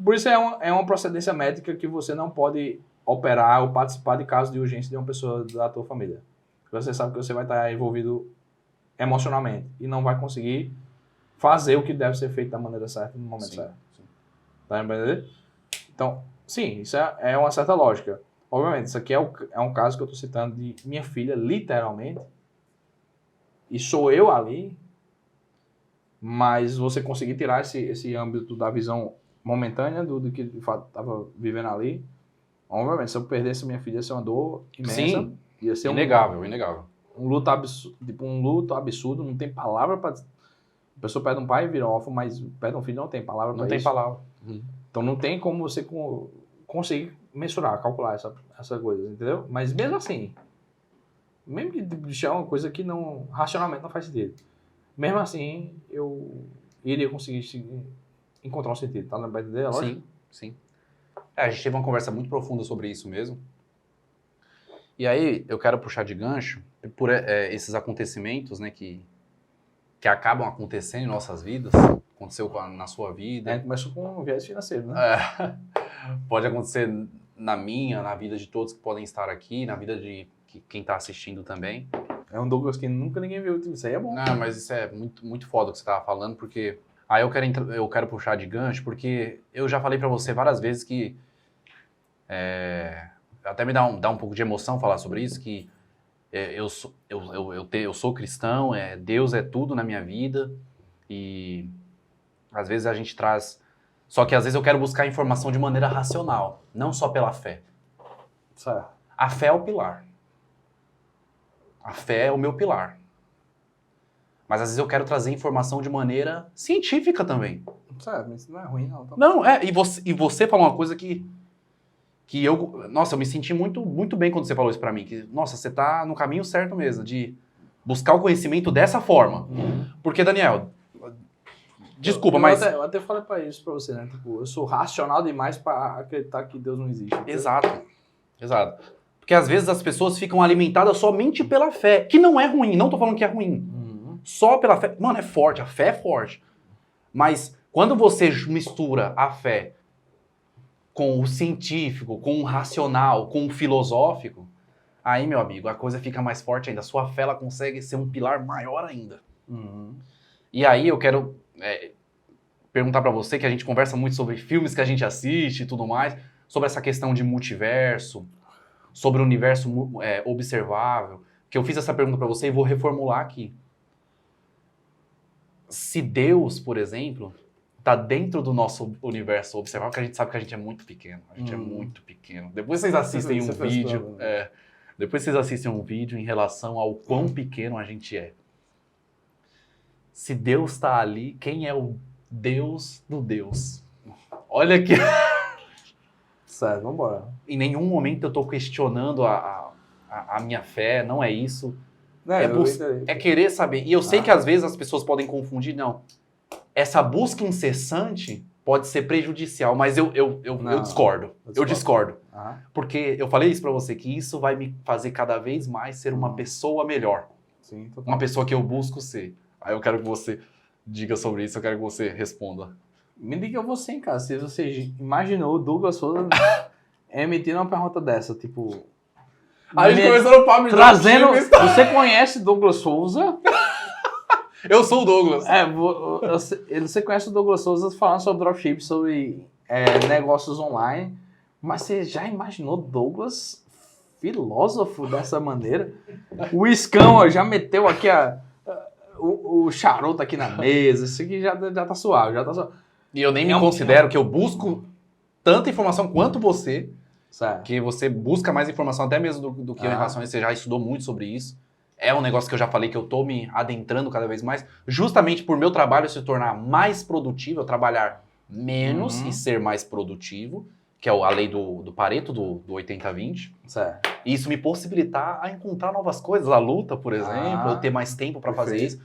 Speaker 3: Por isso é uma procedência médica que você não pode operar ou participar de casos de urgência de uma pessoa da tua família. Você sabe que você vai estar envolvido emocionalmente e não vai conseguir fazer o que deve ser feito da maneira certa no momento certo.
Speaker 2: Sim.
Speaker 3: Tá entendendo? Então, sim, isso é uma certa lógica. Obviamente, isso aqui é um caso que eu estou citando de minha filha, literalmente, e sou eu ali, mas você conseguir tirar esse âmbito da visão momentânea do que de fato estava vivendo ali. Obviamente, se eu perdesse minha filha, ia ser uma dor imensa.
Speaker 2: Sim,
Speaker 3: ia ser
Speaker 2: inegável.
Speaker 3: Um luto absurdo, não tem palavra para... A pessoa perde um pai e vira órfão, mas perde um filho, não tem palavra para isso.
Speaker 2: Não tem palavra.
Speaker 3: Então não tem como você conseguir mensurar, calcular essa coisa, entendeu? Mas mesmo assim, Mesmo que deixar uma coisa que não, racionalmente não faz sentido. Mesmo assim, eu iria conseguir encontrar um sentido. Tá lembrando dele, lógico?
Speaker 2: Sim. A gente teve uma conversa muito profunda sobre isso mesmo. E aí, eu quero puxar de gancho por esses acontecimentos, né, que acabam acontecendo em nossas vidas. Aconteceu na sua vida.
Speaker 3: A gente começou com um viés financeiro, né?
Speaker 2: Pode acontecer na minha, na vida de todos que podem estar aqui, na vida de quem está assistindo também.
Speaker 3: É um Douglas que nunca ninguém viu. Isso aí é bom.
Speaker 2: Não, mas isso é muito, muito foda o que você estava falando, porque... Aí eu quero puxar de gancho, porque eu já falei para você várias vezes que... até me dá um pouco de emoção falar sobre isso, que eu sou cristão, Deus é tudo na minha vida, e às vezes a gente traz... Só que às vezes eu quero buscar informação de maneira racional, não só pela fé.
Speaker 3: Certo.
Speaker 2: A fé é o pilar. A fé é o meu pilar. Mas às vezes eu quero trazer informação de maneira científica também.
Speaker 3: Certo, mas isso não é ruim, não. Tá?
Speaker 2: Não, e você falou uma coisa que eu... Nossa, eu me senti muito, muito bem quando você falou isso pra mim. Que, nossa, você tá no caminho certo mesmo, de buscar o conhecimento dessa forma. Porque, Daniel... Desculpa, mas...
Speaker 3: Eu até falei isso pra você, né? Tipo, eu sou racional demais pra acreditar que Deus não existe.
Speaker 2: Exato. Porque às vezes as pessoas ficam alimentadas somente pela fé, que não é ruim, não tô falando que é ruim. Só pela fé. Mano, é forte, a fé é forte. Mas quando você mistura a fé com o científico, com o racional, com o filosófico, aí, meu amigo, a coisa fica mais forte ainda. A sua fé, ela consegue ser um pilar maior ainda. E aí eu quero perguntar pra você, que a gente conversa muito sobre filmes que a gente assiste e tudo mais, sobre essa questão de multiverso, sobre o universo observável, que eu fiz essa pergunta pra você e vou reformular aqui. Se Deus, por exemplo, tá dentro do nosso universo observável, que a gente sabe que a gente é muito pequeno. A gente é muito pequeno. Depois vocês assistem um vídeo. Depois vocês assistem um vídeo em relação ao quão pequeno a gente é. Se Deus está ali, quem é o Deus do Deus? Olha que...
Speaker 3: Certo, vambora.
Speaker 2: Em nenhum momento eu tô questionando a minha fé, não é isso. É querer saber. E eu sei que às vezes as pessoas podem confundir, não. Essa busca incessante pode ser prejudicial, mas eu discordo. Eu discordo. Porque eu falei isso pra você, que isso vai me fazer cada vez mais ser uma pessoa melhor.
Speaker 3: Sim, total.
Speaker 2: Uma pessoa que eu busco ser. Aí eu quero que você diga sobre isso, eu quero que você responda.
Speaker 3: Me diga você, hein, cara. Se você imaginou o Douglas Souza emitindo uma pergunta dessa, tipo...
Speaker 2: A gente começou no papo
Speaker 3: trazendo... Você conhece Douglas Souza?
Speaker 2: Eu sou o Douglas.
Speaker 3: Você conhece o Douglas Souza falando sobre dropship, sobre negócios online, mas você já imaginou Douglas filósofo dessa maneira? O Iscão ó, já meteu aqui o charuto aqui na mesa, isso aqui já tá suave,
Speaker 2: E eu nem me considero que eu busco tanta informação quanto você,
Speaker 3: certo.
Speaker 2: Que você busca mais informação até mesmo do que eu em relação a isso, você já estudou muito sobre isso. É um negócio que eu já falei que eu tô me adentrando cada vez mais, justamente por meu trabalho se tornar mais produtivo, eu trabalhar menos e ser mais produtivo, que é a lei do Pareto, do 80-20.
Speaker 3: Certo.
Speaker 2: E isso me possibilitar a encontrar novas coisas, a luta, por exemplo, eu ter mais tempo para fazer isso.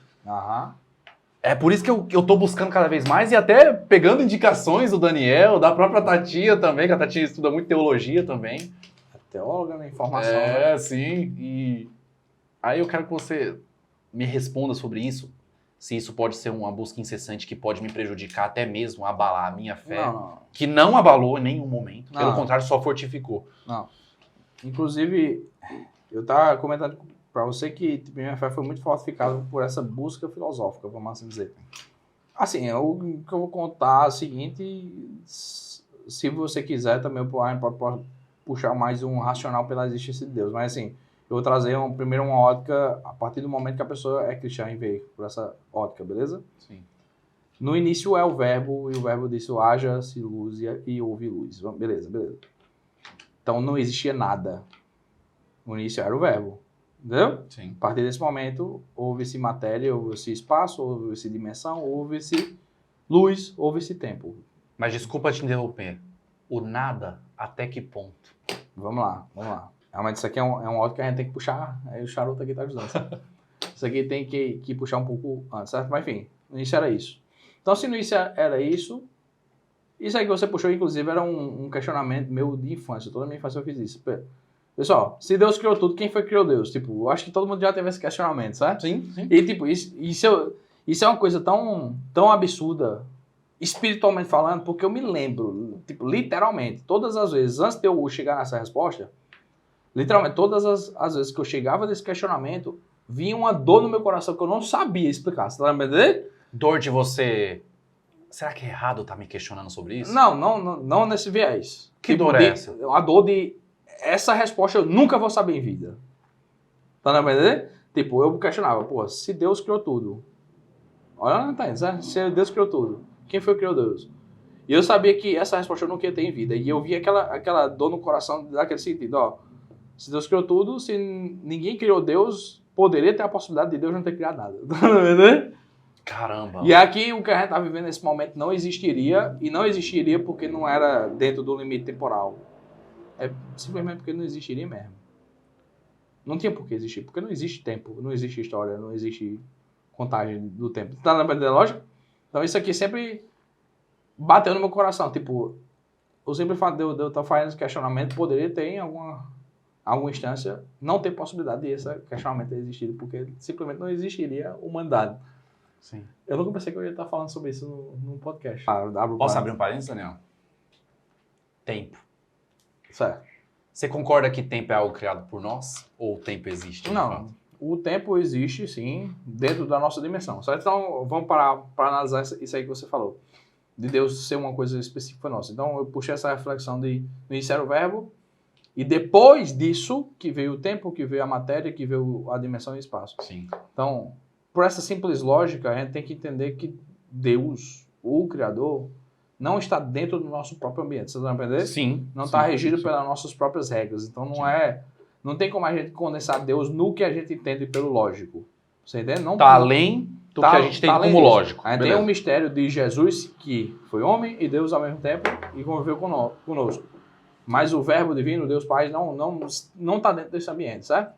Speaker 2: É por isso que eu tô buscando cada vez mais e até pegando indicações do Daniel, da própria Tatia também, que a Tatia estuda muito teologia também.
Speaker 3: Teóloga, né? Informação. Né?
Speaker 2: Sim. E aí eu quero que você me responda sobre isso, se isso pode ser uma busca incessante que pode me prejudicar, até mesmo abalar a minha fé, que não abalou em nenhum momento, pelo contrário, só fortificou.
Speaker 3: Não. Inclusive, eu tava comentando pra você que minha fé foi muito fortificada por essa busca filosófica, vamos assim dizer. Assim, o que eu vou contar é o seguinte, se você quiser também pode puxar mais um racional pela existência de Deus, mas assim, eu vou trazer primeiro uma ótica a partir do momento que a pessoa é cristã e vê por essa ótica, beleza?
Speaker 2: Sim.
Speaker 3: No início é o verbo, e o verbo disse haja-se luz e houve luz. Beleza. Então não existia nada. No início era o verbo. Entendeu?
Speaker 2: Sim.
Speaker 3: A partir desse momento, houve-se matéria, houve-se espaço, houve-se dimensão, houve-se luz, houve-se tempo.
Speaker 2: Mas desculpa te interromper. O nada, até que ponto?
Speaker 3: Vamos lá. Realmente isso aqui é um ódio que a gente tem que puxar. Aí o charuto aqui tá ajudando. Certo? Isso aqui tem que puxar um pouco antes, certo? Mas enfim, no início era isso. Então se no início era isso aí que você puxou, inclusive, era um questionamento meu de infância. Toda a minha infância eu fiz isso. Pessoal, se Deus criou tudo, quem foi que criou Deus? Tipo, eu acho que todo mundo já teve esse questionamento, certo?
Speaker 2: Sim.
Speaker 3: E tipo, isso é uma coisa tão absurda, espiritualmente falando, porque eu me lembro, tipo, literalmente, todas as vezes, antes de eu chegar nessa resposta, literalmente, todas as vezes que eu chegava desse questionamento, vinha uma dor no meu coração que eu não sabia explicar. Você tá entendendo?
Speaker 2: Dor de você... Será que é errado estar me questionando sobre isso?
Speaker 3: Não nesse viés.
Speaker 2: Que dor é essa?
Speaker 3: A dor de... Essa resposta eu nunca vou saber em vida. Tá entendendo? Tipo, eu questionava, pô, se Deus criou tudo... Olha, não tá entendendo? Se Deus criou tudo, quem foi que criou Deus? E eu sabia que essa resposta eu nunca ia ter em vida. E eu via aquela dor no coração daquele sentido, ó. Se Deus criou tudo, se ninguém criou Deus, poderia ter a possibilidade de Deus não ter criado nada. Tá entendendo?
Speaker 2: Caramba.
Speaker 3: E aqui o que a gente está vivendo nesse momento não existiria, e não existiria porque não era dentro do limite temporal. É simplesmente porque não existiria mesmo. Não tinha por que existir, porque não existe tempo, não existe história, não existe contagem do tempo. Tá na da lógica? Então isso aqui sempre bateu no meu coração. Tipo, o simples fato de eu estar fazendo esse questionamento poderia ter em alguma instância não ter possibilidade de esse questionamento ter existido, porque simplesmente não existiria humanidade.
Speaker 2: Sim.
Speaker 3: Eu nunca pensei que eu ia estar falando sobre isso num podcast.
Speaker 2: Posso abrir um parênteses, Daniel? Tempo.
Speaker 3: Certo.
Speaker 2: Você concorda que tempo é algo criado por nós? Ou o tempo existe? de
Speaker 3: Não,
Speaker 2: fato?
Speaker 3: o tempo existe, sim, dentro da nossa dimensão. Certo? Então, vamos parar para analisar isso aí que você falou. De Deus ser uma coisa específica nossa. Então, eu puxei essa reflexão de no início era o verbo, e depois disso, que veio o tempo, que veio a matéria, que veio a dimensão e o espaço.
Speaker 2: Sim.
Speaker 3: Então, por essa simples lógica, a gente tem que entender que Deus, o Criador, não está dentro do nosso próprio ambiente. Vocês vão entender?
Speaker 2: Sim.
Speaker 3: Não está
Speaker 2: sim,
Speaker 3: regido
Speaker 2: sim.
Speaker 3: pelas nossas próprias regras. Então,
Speaker 2: Sim.
Speaker 3: não tem como a gente condensar Deus no que a gente entende pelo lógico. Você entende? Não
Speaker 2: Tá além do que a gente tem
Speaker 3: além
Speaker 2: como
Speaker 3: disso.
Speaker 2: lógico.
Speaker 3: A gente tem um mistério de Jesus que foi homem e Deus ao mesmo tempo e conviveu conosco. Mas o verbo divino, Deus Pai, não está dentro desse ambiente, certo?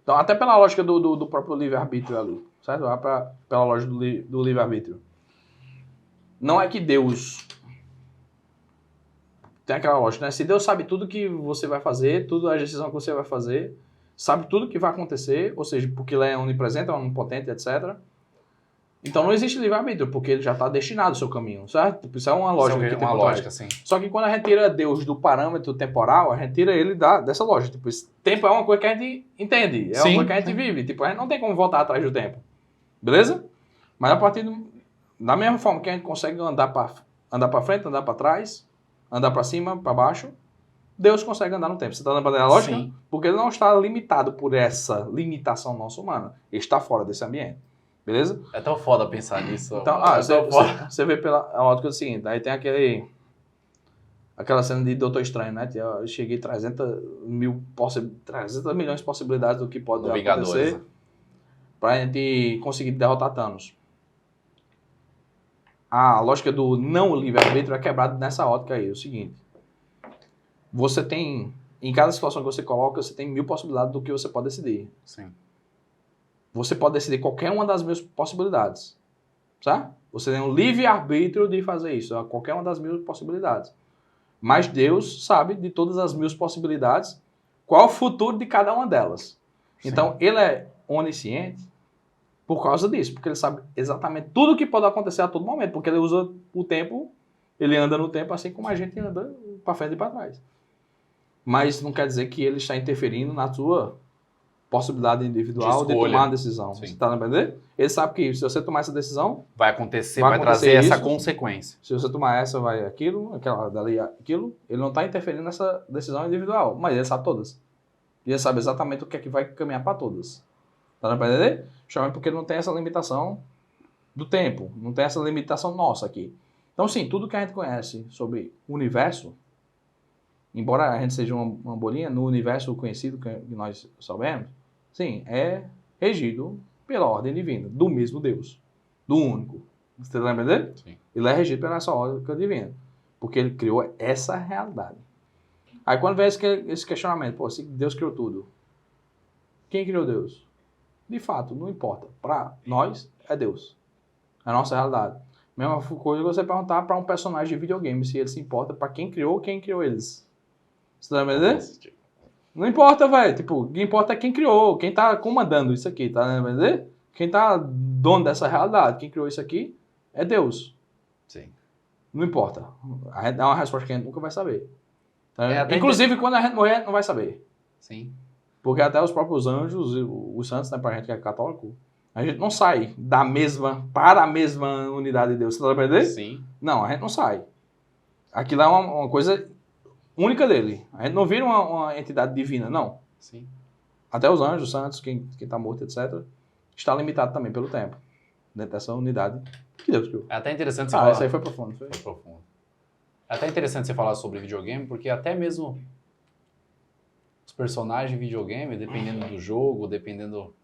Speaker 3: Então, até pela lógica do próprio livre-arbítrio ali, certo? Pela lógica do livre-arbítrio. Não é que Deus... Tem aquela lógica, né? Se Deus sabe tudo que você vai fazer, toda a decisão que você vai fazer, sabe tudo que vai acontecer, ou seja, porque ele é onipresente, é onipotente, etc. Então não existe livre-arbítrio, porque ele já está destinado ao seu caminho, certo? Tipo, isso é uma lógica.
Speaker 2: Isso é uma lógica, sim.
Speaker 3: Só que quando a gente tira Deus do parâmetro temporal, a gente tira ele dessa lógica. Tipo, esse tempo é uma coisa que a gente entende, é uma coisa que a gente vive. Tipo, a gente não tem como voltar atrás do tempo. Beleza? Mas a partir da mesma forma que a gente consegue andar para frente, andar para trás, andar para cima, para baixo, Deus consegue andar no tempo. Você está dando para a lógica?
Speaker 2: Sim.
Speaker 3: Porque ele não está limitado por essa limitação nossa humana. Ele está fora desse ambiente. Beleza?
Speaker 2: É tão foda pensar nisso.
Speaker 3: Então, você vê pela ótica do seguinte, aí tem aquela cena de Doutor Estranho, né? Eu cheguei 300 milhões de possibilidades do que pode acontecer pra gente conseguir derrotar Thanos. A lógica do não livre-arbítrio é quebrada nessa ótica aí. É o seguinte, você tem, em cada situação que você coloca, você tem 1000 possibilidades do que você pode decidir.
Speaker 2: Sim.
Speaker 3: Você pode decidir qualquer uma das 1000 possibilidades, certo? Você tem um livre-arbítrio de fazer isso, qualquer uma das 1000 possibilidades. Mas Deus sabe de todas as 1000 possibilidades, qual é o futuro de cada uma delas.
Speaker 2: Sim.
Speaker 3: Então, ele é onisciente por causa disso, porque ele sabe exatamente tudo o que pode acontecer a todo momento, porque ele usa o tempo, ele anda no tempo assim como a gente anda para frente e para trás. Mas não quer dizer que ele está interferindo na sua possibilidade individual de tomar uma decisão.
Speaker 2: Sim.
Speaker 3: Você está entendendo? Ele sabe que se você tomar essa decisão,
Speaker 2: vai trazer
Speaker 3: isso.
Speaker 2: essa consequência.
Speaker 3: Se você tomar essa, vai aquilo, aquela dali, aquilo. Ele não está interferindo nessa decisão individual, mas ele sabe todas. E ele sabe exatamente o que é que vai caminhar para todas. Tá entendendo? Justamente porque ele não tem essa limitação do tempo, não tem essa limitação nossa aqui. Então, sim, tudo que a gente conhece sobre o universo, embora a gente seja uma bolinha no universo conhecido que nós sabemos, sim, é regido pela ordem divina, do mesmo Deus, do único. Você está entendendo?
Speaker 2: Sim.
Speaker 3: Ele é regido pela essa ordem divina, porque ele criou essa realidade. Aí quando vem esse questionamento, pô, se Deus criou tudo, quem criou Deus? De fato, não importa. Para nós, é Deus. É a nossa realidade. Mesma coisa você perguntar para um personagem de videogame se ele se importa para quem criou eles. Você tá entendendo? Não importa, velho. Tipo, o que importa é quem criou, quem tá comandando isso aqui, tá entendendo? Quem tá dono dessa realidade, quem criou isso aqui é Deus.
Speaker 2: Sim.
Speaker 3: Não importa. A gente dá uma resposta que a gente nunca vai saber. Tá?
Speaker 2: até
Speaker 3: Inclusive, quando a gente morrer, a gente não vai saber.
Speaker 2: Sim.
Speaker 3: Porque até os próprios anjos, os santos, né, pra gente que é católico, a gente não sai para a mesma unidade de Deus. Você tá entendendo?
Speaker 2: Sim.
Speaker 3: Não, a gente não sai. Aquilo é uma coisa única dele. A gente não vira uma entidade divina, não.
Speaker 2: Sim.
Speaker 3: Até os anjos, os santos, quem tá morto, etc., está limitado também pelo tempo. Dentro dessa unidade que Deus criou.
Speaker 2: É até interessante você falar.
Speaker 3: Isso aí foi profundo. Foi
Speaker 2: profundo. É até interessante você falar sobre videogame, porque até mesmo os personagens de videogame, dependendo do jogo, dependendo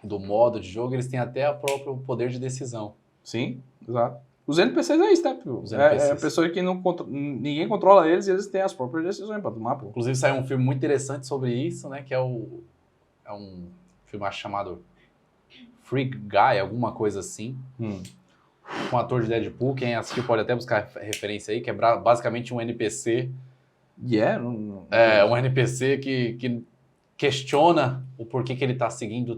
Speaker 2: do modo de jogo, eles têm até o próprio poder de decisão.
Speaker 3: Sim, exato. Os NPCs é isso, né?
Speaker 2: Os NPCs.
Speaker 3: É pessoas que ninguém controla eles e eles têm as próprias decisões para tomar, pô.
Speaker 2: Inclusive saiu um filme muito interessante sobre isso, né? Que é um filme acho, chamado Free Guy, alguma coisa assim. Com o ator de Deadpool, quem assistiu pode até buscar referência aí, que é basicamente um NPC. Um NPC que questiona o porquê que ele está seguindo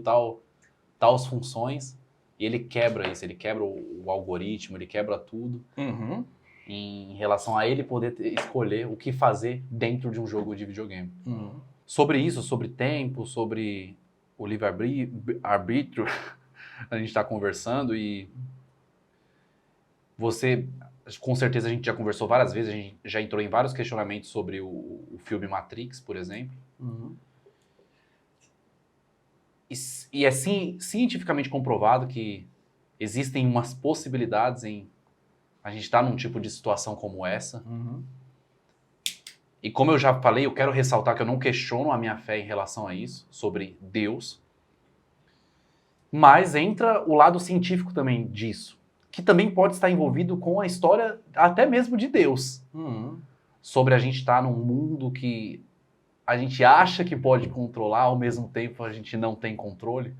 Speaker 2: tais funções e ele quebra isso, ele quebra o algoritmo, ele quebra tudo em relação a ele poder escolher o que fazer dentro de um jogo de videogame. Sobre isso, sobre tempo, sobre o livre-arbítrio, a gente está conversando e você, com certeza a gente já conversou várias vezes, a gente já entrou em vários questionamentos sobre o filme Matrix, por exemplo. E é cientificamente comprovado que existem umas possibilidades em a gente estar num tipo de situação como essa. E como eu já falei, eu quero ressaltar que eu não questiono a minha fé em relação a isso, sobre Deus. Mas entra o lado científico também disso, que também pode estar envolvido com a história até mesmo de Deus. Sobre a gente estar num mundo que a gente acha que pode controlar, ao mesmo tempo a gente não tem controle.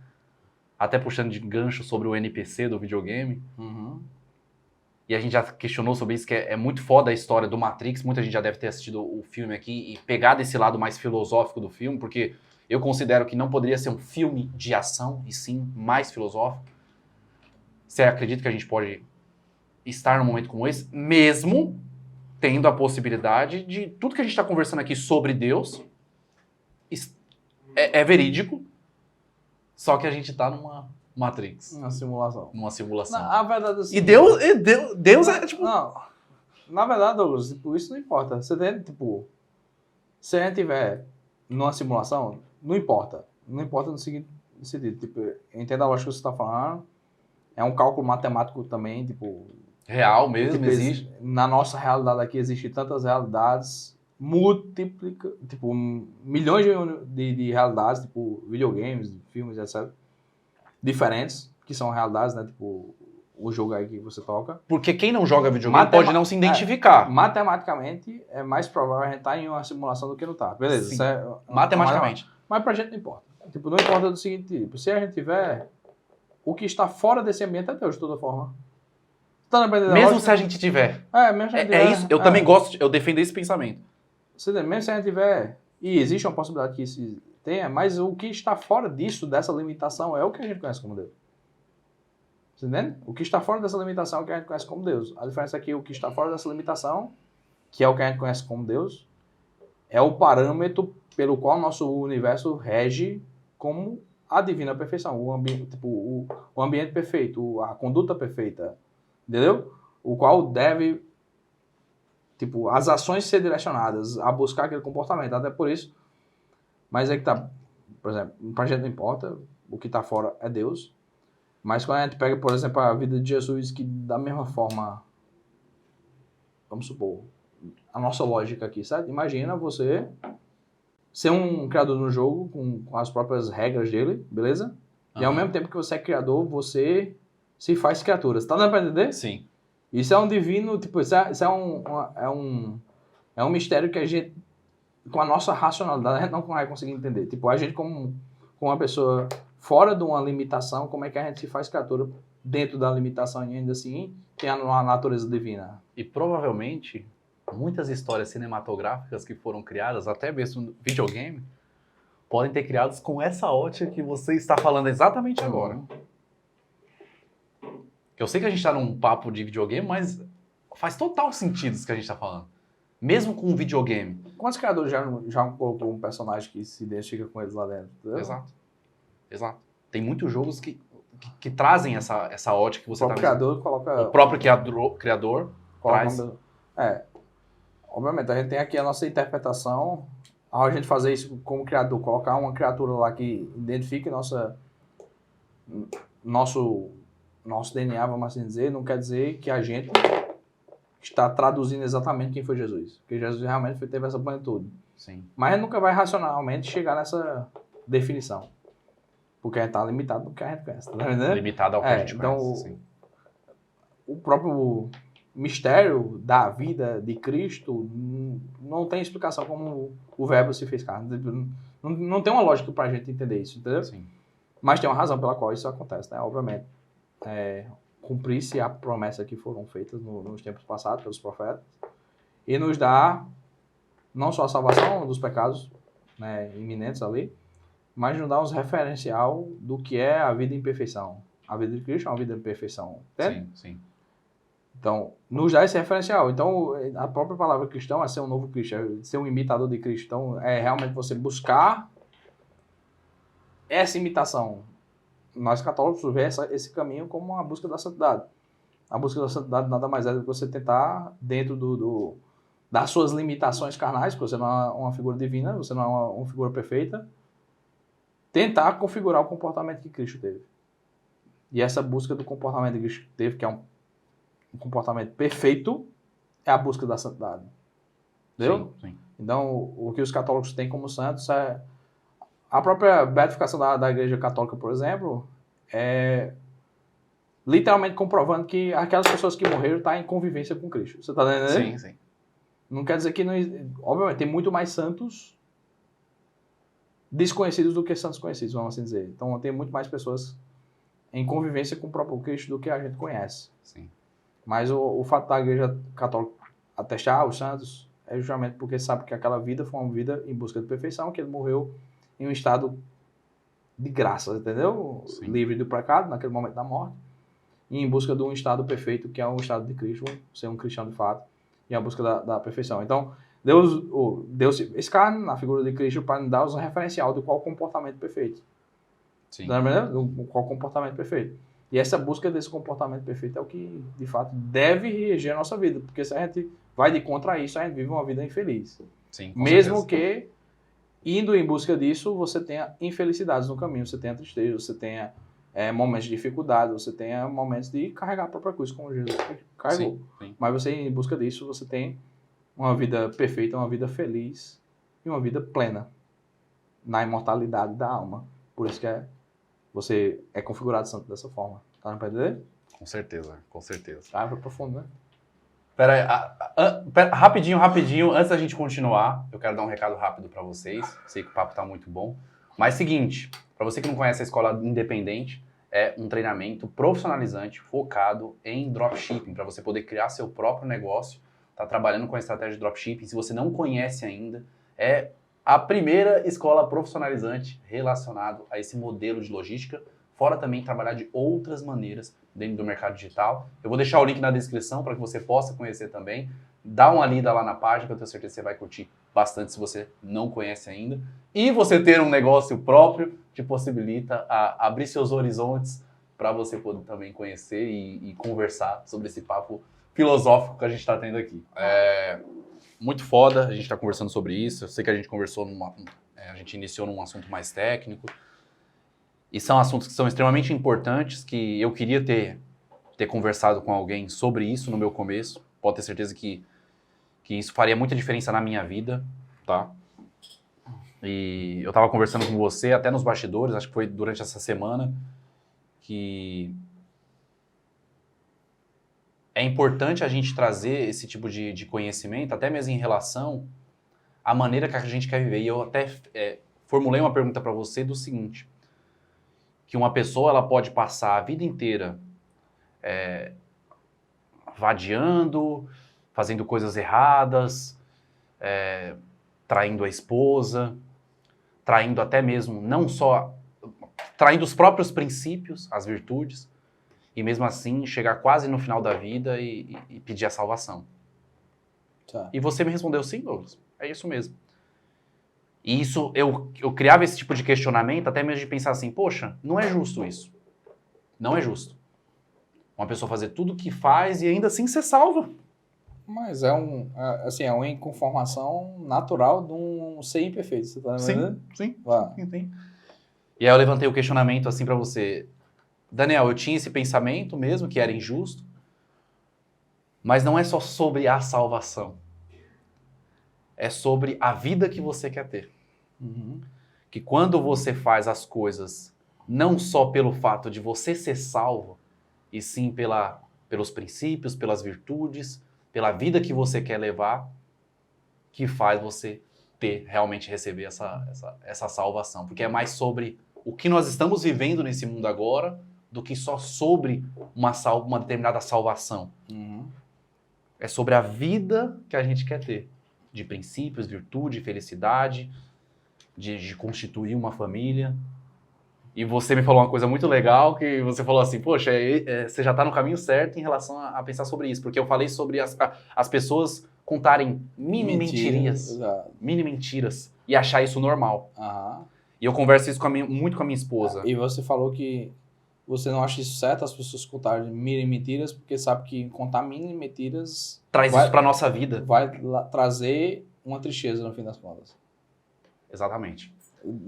Speaker 2: Até puxando de gancho sobre o NPC do videogame. E a gente já questionou sobre isso, que é muito foda a história do Matrix. Muita gente já deve ter assistido o filme aqui e pegado esse lado mais filosófico do filme, porque eu considero que não poderia ser um filme de ação, e sim mais filosófico. Você acredita que a gente pode estar num momento como esse, mesmo tendo a possibilidade de tudo que a gente está conversando aqui sobre Deus é verídico, só que a gente está numa Matrix.
Speaker 3: Uma simulação.
Speaker 2: Numa simulação.
Speaker 3: A verdade assim,
Speaker 2: E Deus é tipo...
Speaker 3: Não, na verdade, Douglas, tipo, isso não importa. Você tem, tipo, se a gente tiver numa simulação, não importa. Não importa no seguinte sentido, tipo, entenda a lógica que você está falando. É um cálculo matemático também, tipo...
Speaker 2: Real mesmo,
Speaker 3: tipo,
Speaker 2: existe.
Speaker 3: Na nossa realidade aqui existem tantas realidades, tipo, milhões de realidades, tipo, videogames, filmes, etc. Diferentes, que são realidades, né? Tipo, o jogo aí que você toca.
Speaker 2: Porque quem não joga videogame pode não se identificar.
Speaker 3: Matematicamente, é mais provável a gente estar em uma simulação do que não tá. Beleza,
Speaker 2: Sim.
Speaker 3: isso é
Speaker 2: Matematicamente.
Speaker 3: Mas pra gente não importa. Tipo, não importa do seguinte tipo, se a gente tiver... O que está fora desse ambiente é Deus, de toda forma. Tá
Speaker 2: mesmo se a gente tiver.
Speaker 3: Mesmo se a gente tiver.
Speaker 2: É isso, eu também gosto, eu defendo esse pensamento.
Speaker 3: Mesmo se a gente tiver... E existe uma possibilidade que isso tenha, mas o que está fora disso, dessa limitação, é o que a gente conhece como Deus. Você entende? O que está fora dessa limitação é o que a gente conhece como Deus. A diferença é que o que está fora dessa limitação, que é o que a gente conhece como Deus, é o parâmetro pelo qual o nosso universo rege como a divina perfeição, o ambiente, tipo, o ambiente perfeito, a conduta perfeita, entendeu? O qual deve, tipo, as ações ser direcionadas a buscar aquele comportamento, até por isso. Mas é que tá, por exemplo, pra gente não importa, o que tá fora é Deus, mas quando a gente pega, por exemplo, a vida de Jesus, que da mesma forma, vamos supor, a nossa lógica aqui, certo? Imagina você ser um criador no jogo com as próprias regras dele, beleza? E ao mesmo tempo que você é criador, você se faz criatura. Você tá dando pra entender?
Speaker 2: Sim.
Speaker 3: Isso é um divino, tipo, isso é um mistério que a gente com a nossa racionalidade, a gente não vai conseguir entender. Tipo, a gente como uma pessoa fora de uma limitação, como é que a gente se faz criatura dentro da limitação e ainda assim tem a natureza divina?
Speaker 2: E provavelmente, muitas histórias cinematográficas que foram criadas, até mesmo no videogame, podem ter criados com essa ótica que você está falando exatamente agora. Eu sei que a gente está num papo de videogame, mas faz total sentido isso que a gente está falando. Mesmo com um videogame.
Speaker 3: Quantos criadores já colocou um personagem que se identifica com eles lá dentro? Entendeu?
Speaker 2: Exato. Tem muitos jogos que trazem essa ótica que você está
Speaker 3: criador coloca...
Speaker 2: O próprio criador traz...
Speaker 3: Obviamente, a gente tem aqui a nossa interpretação. Ao a gente fazer isso como criador, colocar uma criatura lá que identifique nosso DNA, vamos assim dizer, não quer dizer que a gente está traduzindo exatamente quem foi Jesus. Porque Jesus realmente teve essa plenitude.
Speaker 2: Sim.
Speaker 3: Mas a gente nunca vai racionalmente chegar nessa definição. Porque a gente está limitado no que a gente conhece. Tá entendendo?
Speaker 2: Limitado ao que a gente
Speaker 3: então,
Speaker 2: conhece.
Speaker 3: O próprio mistério da vida de Cristo não tem explicação como o verbo se fez carne. Não tem uma lógica para a gente entender isso, entendeu?
Speaker 2: Sim.
Speaker 3: Mas tem uma razão pela qual isso acontece, né? Obviamente. Cumprir-se a promessa que foram feitas nos tempos passados pelos profetas e nos dá não só a salvação dos pecados, né, iminentes ali, mas nos dá uns referencial do que é a vida em perfeição. A vida de Cristo é uma vida em perfeição. Entende?
Speaker 2: Sim.
Speaker 3: Então, nos dá esse referencial. Então, a própria palavra cristão é ser um novo Cristo, é ser um imitador de Cristo. Então, é realmente você buscar essa imitação. Nós católicos vemos esse caminho como a busca da santidade. A busca da santidade nada mais é do que você tentar, dentro das suas limitações carnais, porque você não é uma figura divina, você não é uma figura perfeita, tentar configurar o comportamento que Cristo teve. E essa busca do comportamento que Cristo teve, que é um comportamento perfeito, é a busca da santidade. Entendeu?
Speaker 2: Sim.
Speaker 3: Então, o que os católicos têm como santos é... A própria beatificação da Igreja Católica, por exemplo, é literalmente comprovando que aquelas pessoas que morreram estão em convivência com Cristo. Você está entendendo?
Speaker 2: Sim.
Speaker 3: Não quer dizer que não... Obviamente, tem muito mais santos desconhecidos do que santos conhecidos, vamos assim dizer. Então, tem muito mais pessoas em convivência com o próprio Cristo do que a gente conhece.
Speaker 2: Sim.
Speaker 3: Mas o fato da Igreja Católica atestar os santos é justamente porque sabe que aquela vida foi uma vida em busca de perfeição, que ele morreu em um estado de graça, entendeu?
Speaker 2: Sim.
Speaker 3: Livre do pecado, naquele momento da morte, e em busca de um estado perfeito, que é um estado de Cristo, ser um cristão de fato, e a busca da perfeição. Então, Deus se fez carne na figura de Cristo para nos dar um referencial de qual comportamento perfeito.
Speaker 2: Sim.
Speaker 3: Tá entendendo? Qual comportamento perfeito. E essa busca desse comportamento perfeito é o que, de fato, deve reger a nossa vida, porque se a gente vai de contra isso, a gente vive uma vida infeliz.
Speaker 2: Sim,
Speaker 3: mesmo
Speaker 2: certeza.
Speaker 3: que indo em busca disso, você tenha infelicidades no caminho, você tenha tristeza, você tenha momentos de dificuldade, você tenha momentos de carregar a própria cruz, como Jesus carregou.
Speaker 2: Sim.
Speaker 3: Mas você, em busca disso, você tem uma vida perfeita, uma vida feliz e uma vida plena na imortalidade da alma. Por isso que você é configurado santo dessa forma. Tá dando pra entender?
Speaker 2: Com certeza.
Speaker 3: Ah, foi profundo, né?
Speaker 2: Pera aí, rapidinho, antes da gente continuar, eu quero dar um recado rápido para vocês. Sei que o papo tá muito bom. Mas seguinte, para você que não conhece a Escola Independente, é um treinamento profissionalizante focado em dropshipping, para você poder criar seu próprio negócio, tá trabalhando com a estratégia de dropshipping. Se você não conhece ainda, é a primeira escola profissionalizante relacionada a esse modelo de logística, fora também trabalhar de outras maneiras dentro do mercado digital. Eu vou deixar o link na descrição para que você possa conhecer também. Dá uma lida lá na página, que eu tenho certeza que você vai curtir bastante se você não conhece ainda. E você ter um negócio próprio te possibilita a abrir seus horizontes para você poder também conhecer e conversar sobre esse papo filosófico que a gente está tendo aqui. Muito foda, a gente está conversando sobre isso. Eu sei que a gente conversou a gente iniciou num assunto mais técnico. E são assuntos que são extremamente importantes, que eu queria ter conversado com alguém sobre isso no meu começo. Pode ter certeza que isso faria muita diferença na minha vida, tá? E eu tava conversando com você até nos bastidores, acho que foi durante essa semana, que é importante a gente trazer esse tipo de conhecimento, até mesmo em relação a maneira que a gente quer viver. E eu até formulei uma pergunta para você do seguinte, que uma pessoa ela pode passar a vida inteira vadiando, fazendo coisas erradas, traindo a esposa, traindo até mesmo, não só, traindo os próprios princípios, as virtudes, e mesmo assim chegar quase no final da vida e pedir a salvação.
Speaker 3: Tá.
Speaker 2: E você me respondeu, sim, Douglas, é isso mesmo. E isso, eu criava esse tipo de questionamento até mesmo de pensar assim, poxa, não é justo isso. Não é justo. Uma pessoa fazer tudo o que faz e ainda assim ser salva.
Speaker 3: Mas é uma inconformação natural de um ser imperfeito, você tá entendendo?
Speaker 2: Sim.
Speaker 3: Vá.
Speaker 2: E aí eu levantei o questionamento assim pra você. Daniel, eu tinha esse pensamento mesmo, que era injusto, mas não é só sobre a salvação. É sobre a vida que você quer ter.
Speaker 3: Uhum.
Speaker 2: Que quando você faz as coisas, não só pelo fato de você ser salvo, e sim pelos princípios, pelas virtudes, pela vida que você quer levar, que faz você realmente receber essa salvação. Porque é mais sobre o que nós estamos vivendo nesse mundo agora do que só sobre uma determinada salvação.
Speaker 3: Uhum.
Speaker 2: É sobre a vida que a gente quer ter. De princípios, virtude, felicidade, de constituir uma família. E você me falou uma coisa muito legal, que você falou assim, poxa, você já está no caminho certo em relação a pensar sobre isso. Porque eu falei sobre as pessoas contarem mini mentirinhas, mini mentiras, e achar isso normal.
Speaker 3: Aham.
Speaker 2: E eu converso isso muito com a minha esposa.
Speaker 3: E você falou que você não acha isso certo, as pessoas contarem mini mentiras, porque sabe que contar mini mentiras
Speaker 2: Traz isso para nossa vida.
Speaker 3: vai trazer uma tristeza no fim das contas.
Speaker 2: Exatamente.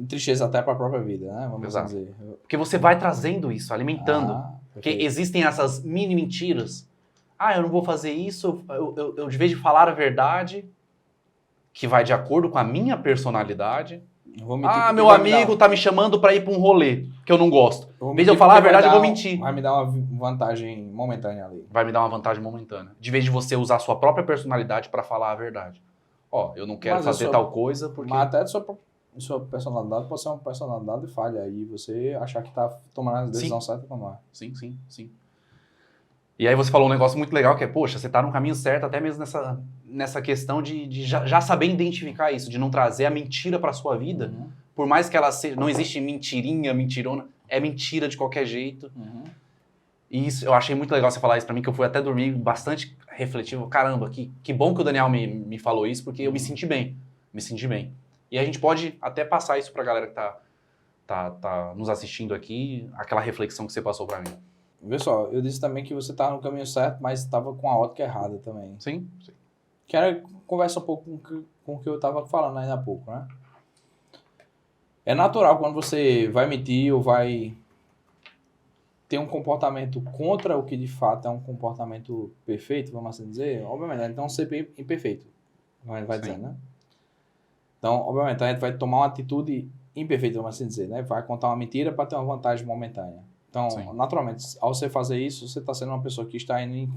Speaker 3: Tristeza até para a própria vida, né? Vamos
Speaker 2: Exato.
Speaker 3: assim dizer.
Speaker 2: Porque você vai trazendo isso, alimentando. Porque
Speaker 3: Perfeito.
Speaker 2: existem essas mini mentiras. Eu não vou fazer isso, eu de vez de falar a verdade, que vai de acordo com a minha personalidade.
Speaker 3: Vou mentir porque
Speaker 2: Meu amigo tá me chamando pra ir pra um rolê, que eu não gosto. Em vez de eu falar a verdade, eu vou mentir.
Speaker 3: Vai me dar uma vantagem momentânea ali.
Speaker 2: Vai me dar uma vantagem momentânea. De vez de você usar a sua própria personalidade pra falar a verdade. Eu não quero fazer tal coisa porque...
Speaker 3: Mas até sua personalidade pode ser uma personalidade falha. Aí você achar que tá tomando a decisão certa quando é.
Speaker 2: Sim. E aí você falou um negócio muito legal que é, poxa, você tá no caminho certo até mesmo nessa questão de já saber identificar isso, de não trazer a mentira pra sua vida.
Speaker 3: Uhum.
Speaker 2: Por mais que ela seja... Não existe mentirinha, mentirona. É mentira de qualquer jeito.
Speaker 3: Uhum.
Speaker 2: E isso, eu achei muito legal você falar isso pra mim, que eu fui até dormir bastante refletivo. Caramba, que bom que o Daniel me falou isso, porque eu me senti bem. E a gente pode até passar isso pra galera que tá nos assistindo aqui, aquela reflexão que você passou pra mim.
Speaker 3: Vê só, eu disse também que você tá no caminho certo, mas estava com a ótica errada também.
Speaker 2: Sim.
Speaker 3: Quero conversar um pouco com o que eu estava falando ainda há pouco, né? É natural quando você vai mentir ou vai ter um comportamento contra o que de fato é um comportamento perfeito, vamos assim dizer, obviamente, então ser imperfeito, vai dizer, né? Então, obviamente, a gente vai tomar uma atitude imperfeita, vamos assim dizer, né? Vai contar uma mentira para ter uma vantagem momentânea. Então, naturalmente, ao você fazer isso, você está sendo uma pessoa que está indo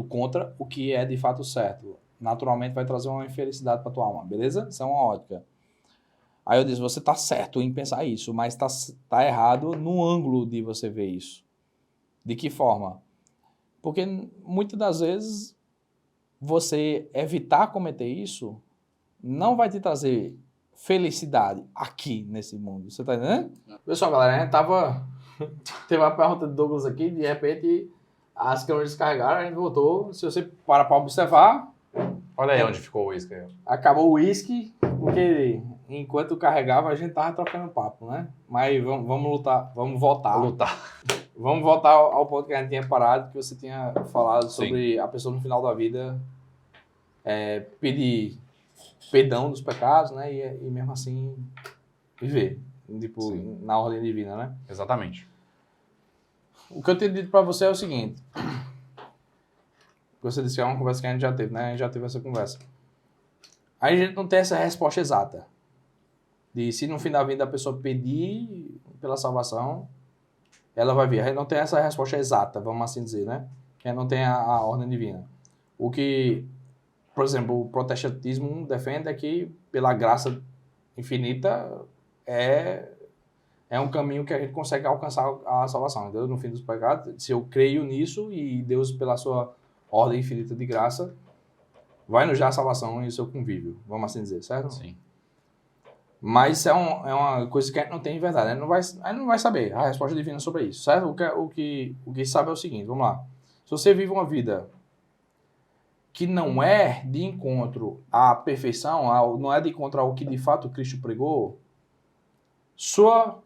Speaker 3: contra o que é de fato certo. Naturalmente, vai trazer uma infelicidade para tua alma, beleza? Isso é uma ótica. Aí eu disse, você está certo em pensar isso, mas tá errado no ângulo de você ver isso. De que forma? Porque muitas das vezes você evitar cometer isso não vai te trazer felicidade aqui nesse mundo. Você tá entendendo? Pessoal, galera, a gente teve uma pergunta de Douglas aqui, de repente as câmeras descarregaram, a gente voltou. Se você parar para observar...
Speaker 2: Olha aí onde ficou o uísque.
Speaker 3: Acabou o uísque, porque enquanto carregava a gente tava trocando papo, né? Mas vamos lutar, vamos voltar. Vamos voltar ao ponto que a gente tinha parado, que você tinha falado sobre a pessoa no final da vida pedir perdão dos pecados, né? E mesmo assim viver, tipo, na ordem divina, né?
Speaker 2: Exatamente.
Speaker 3: O que eu tenho dito pra você é o seguinte. Você disse que é uma conversa que a gente já teve, né? A gente já teve essa conversa. Aí a gente não tem essa resposta exata. De se no fim da vida a pessoa pedir pela salvação, ela vai vir. A gente não tem essa resposta exata, vamos assim dizer, né? A gente não tem a ordem divina. O que por exemplo, o protestantismo defende que pela graça infinita é um caminho que a gente consegue alcançar a salvação. Deus, no fim dos pecados, se eu creio nisso e Deus, pela sua ordem infinita de graça, vai nos dar a salvação e o seu convívio, vamos assim dizer, certo?
Speaker 2: Sim.
Speaker 3: Mas é uma coisa que a gente não tem de verdade. A gente não vai saber a resposta divina sobre isso, certo? O que sabe é o seguinte, vamos lá. Se você vive uma vida que não é de encontro à perfeição, não é de encontro ao que de fato Cristo pregou, sua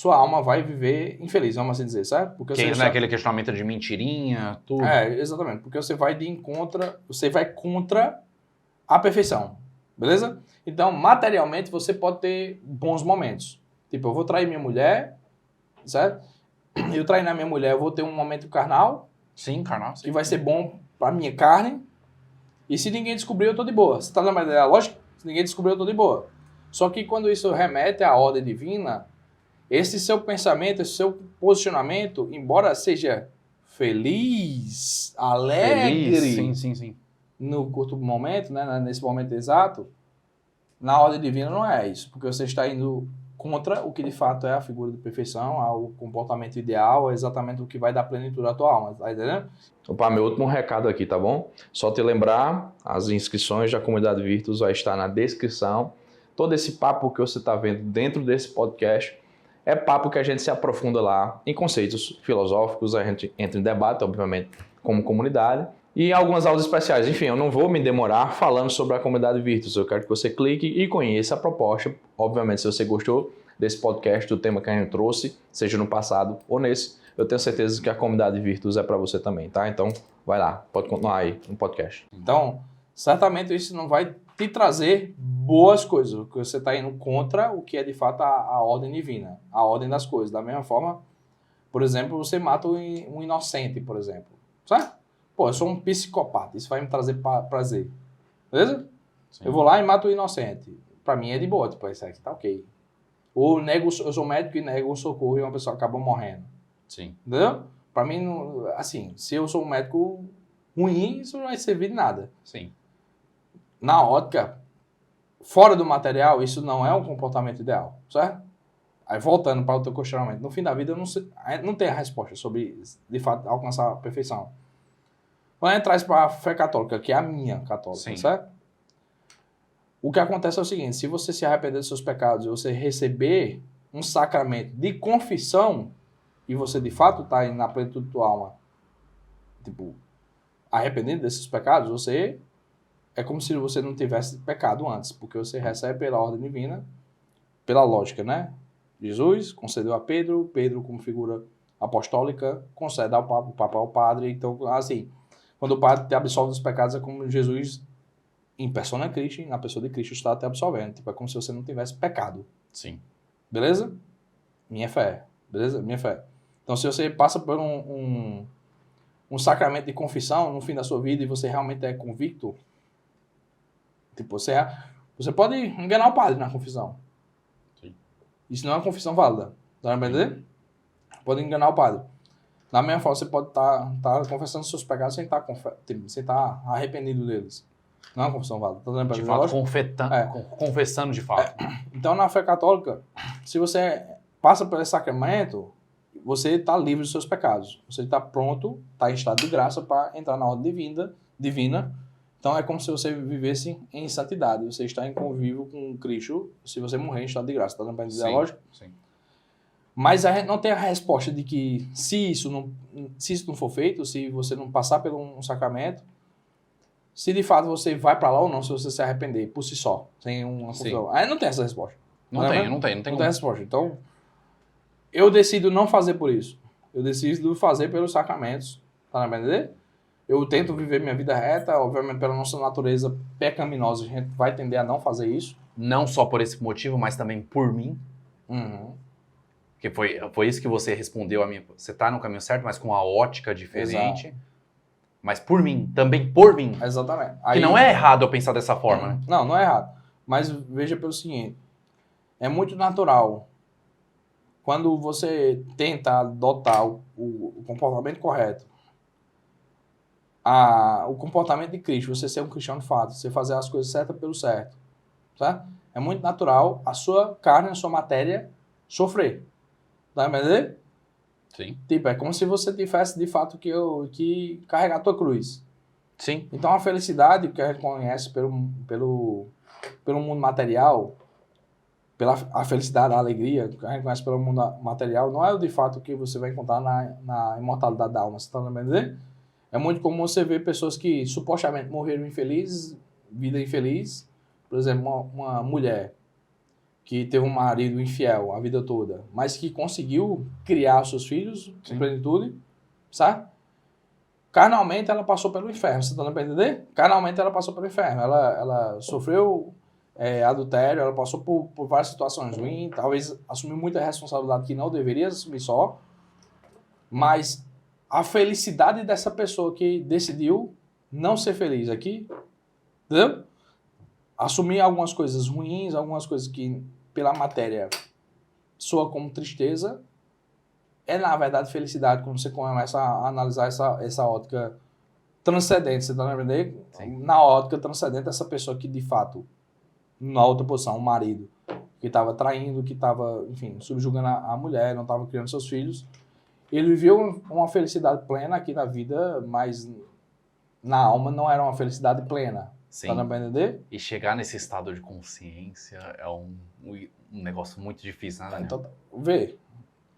Speaker 3: alma vai viver infeliz, vamos assim dizer, certo? Porque
Speaker 2: Que não é aquele questionamento de mentirinha, tudo.
Speaker 3: Exatamente. Porque você vai contra a perfeição, beleza? Então, materialmente, você pode ter bons momentos. Tipo, eu vou trair minha mulher, certo? Eu traindo a minha mulher, eu vou ter um momento carnal.
Speaker 2: Sim, carnal.
Speaker 3: Que vai ser bom pra minha carne. E se ninguém descobrir, eu tô de boa. Você tá lembrando da lógica? Se ninguém descobrir, eu tô de boa. Só que quando isso remete à ordem divina, esse seu pensamento, esse seu posicionamento, embora seja feliz, alegre,
Speaker 2: Sim.
Speaker 3: no curto momento, né, nesse momento exato, na ordem divina não é isso, porque você está indo contra o que de fato é a figura de perfeição, o comportamento ideal, é exatamente o que vai dar plenitude à tua alma, tá entendendo?
Speaker 1: Opa, meu último recado aqui, tá bom? Só te lembrar, as inscrições da Comunidade Virtus vai estar na descrição. Todo esse papo que você está vendo dentro desse podcast é papo que a gente se aprofunda lá em conceitos filosóficos, a gente entra em debate, obviamente, como comunidade, e algumas aulas especiais. Enfim, eu não vou me demorar falando sobre a Comunidade Virtus, eu quero que você clique e conheça a proposta. Obviamente, se você gostou desse podcast, do tema que a gente trouxe, seja no passado ou nesse, eu tenho certeza que a Comunidade Virtus é para você também, tá? Então, vai lá, pode continuar aí no podcast.
Speaker 3: Então, certamente isso não vai te trazer boas coisas, porque você está indo contra o que é de fato a ordem divina, a ordem das coisas. Da mesma forma, por exemplo, você mata um inocente, por exemplo, sabe? Pô, eu sou um psicopata, isso vai me trazer prazer, beleza?
Speaker 2: Sim.
Speaker 3: Eu vou lá e mato o inocente. Pra mim é de boa, tipo, isso aqui tá ok. Ou eu sou médico e nego o socorro e uma pessoa acaba morrendo.
Speaker 2: Sim.
Speaker 3: Entendeu? Pra mim, assim, se eu sou um médico ruim, isso não vai servir de nada.
Speaker 2: Sim.
Speaker 3: Na ótica, fora do material, isso não é um comportamento ideal, certo? Aí voltando para o teu questionamento, no fim da vida não tem a resposta sobre, de fato, alcançar a perfeição. Quando a gente traz para a fé católica, que é a minha católica,
Speaker 2: Sim.
Speaker 3: certo? O que acontece é o seguinte, se você se arrepender dos seus pecados e você receber um sacramento de confissão, e você de fato está na plenitude da tua alma, tipo, arrependido desses pecados, você é como se você não tivesse pecado antes, porque você recebe pela ordem divina, pela lógica, né? Jesus concedeu a Pedro como figura apostólica, concede ao Papa, o Papa ao Padre, então, assim, quando o Padre te absolve dos pecados, é como Jesus, em persona Christi, na pessoa de Cristo, está te absolvendo, tipo, é como se você não tivesse pecado.
Speaker 2: Sim.
Speaker 3: Beleza? Minha fé. Beleza? Minha fé. Então, se você passa por um sacramento de confissão no fim da sua vida e você realmente é convicto, tipo, você pode enganar o padre na confissão.
Speaker 2: Sim.
Speaker 3: Isso não é uma confissão válida. Dá pra entender? Pode enganar o padre. Da mesma forma, você pode estar confessando seus pecados sem estar arrependido deles. Não é uma confissão válida. Tá dando pra
Speaker 2: De
Speaker 3: entender?
Speaker 2: fato, confessando de fato.
Speaker 3: Então, na fé católica, se você passa por esse sacramento, você está livre dos seus pecados. Você está pronto, está em estado de graça para entrar na ordem divina. Então, é como se você vivesse em santidade. Você está em convívio com Cristo se você morrer em estado de graça. Está dando para entender a lógica?
Speaker 2: Sim.
Speaker 3: Mas a gente não tem a resposta de que se isso não for feito, se você não passar por um sacramento, se de fato você vai para lá ou não, se você se arrepender por si só, sem uma confusão. Aí não tem essa resposta.
Speaker 2: Não tem
Speaker 3: resposta. Então, eu decido não fazer por isso. Eu decido fazer pelos sacramentos. Tá na entender? Eu tento viver minha vida reta, obviamente pela nossa natureza pecaminosa, a gente vai tender a não fazer isso.
Speaker 2: Não só por esse motivo, mas também por mim.
Speaker 3: Uhum.
Speaker 2: Que foi isso que você respondeu a mim. Você tá no caminho certo, mas com a ótica diferente.
Speaker 3: Exato.
Speaker 2: Mas por mim, também por mim.
Speaker 3: Exatamente.
Speaker 2: Que não é errado eu pensar dessa forma, né?
Speaker 3: Não é errado. Mas veja pelo seguinte, é muito natural. Quando você tenta adotar o comportamento correto, o comportamento de Cristo, você ser um cristão de fato, você fazer as coisas certas pelo certo, certo? É muito natural a sua carne, a sua matéria sofrer. Tá entendendo?
Speaker 2: Sim.
Speaker 3: Tipo, é como se você tivesse de fato que carregar a tua cruz.
Speaker 2: Sim.
Speaker 3: Então a felicidade que a gente conhece pelo mundo material, a felicidade, a alegria que a gente conhece pelo mundo material, não é o de fato que você vai encontrar na imortalidade da alma. Você tá entendendo? É muito comum você ver pessoas que supostamente morreram infelizes, vida infeliz. Por exemplo, uma mulher que teve um marido infiel a vida toda, mas que conseguiu criar seus filhos em plenitude, sabe? Carnalmente ela passou pelo inferno, você tá dando pra entender? Carnalmente ela passou pelo inferno, ela sofreu adultério, ela passou por várias situações ruins, talvez assumiu muita responsabilidade que não deveria assumir só, mas a felicidade dessa pessoa que decidiu não ser feliz aqui, entendeu? Assumir algumas coisas ruins, algumas coisas que pela matéria soa como tristeza, é na verdade felicidade quando você começa a analisar essa ótica transcendente, você tá entendendo? Na ótica transcendente, essa pessoa que de fato, na outra posição, um marido, que estava traindo, que estava, enfim, subjugando a mulher, não estava criando seus filhos, ele viveu uma felicidade plena aqui na vida, mas na alma não era uma felicidade plena.
Speaker 2: Sim.
Speaker 3: Tá dando pra entender?
Speaker 2: E chegar nesse estado de consciência é um negócio muito difícil, né, Daniel?
Speaker 3: Então, vê,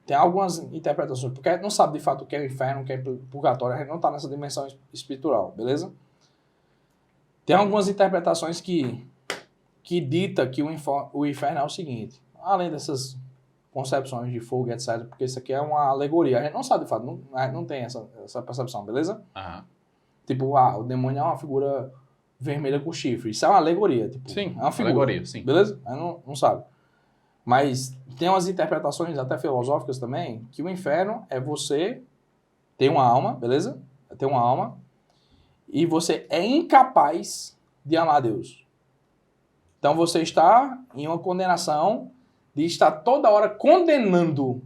Speaker 3: tem algumas interpretações, porque a gente não sabe de fato o que é o inferno, o que é purgatório, a gente não tá nessa dimensão espiritual, beleza? Tem algumas interpretações que dita que o inferno é o seguinte, além dessas concepções de fogo, etc., porque isso aqui é uma alegoria, a gente não sabe de fato, a gente não tem essa percepção, beleza?
Speaker 2: Uhum.
Speaker 3: Tipo, o demônio é uma figura vermelha com chifre, isso é uma alegoria, tipo,
Speaker 2: Sim,
Speaker 3: é uma figura,
Speaker 2: alegoria, sim.
Speaker 3: beleza? A gente não sabe. Mas tem umas interpretações até filosóficas também, que o inferno é você ter uma alma, beleza? Ter uma alma, e você é incapaz de amar Deus. Então você está em uma condenação de estar toda hora condenando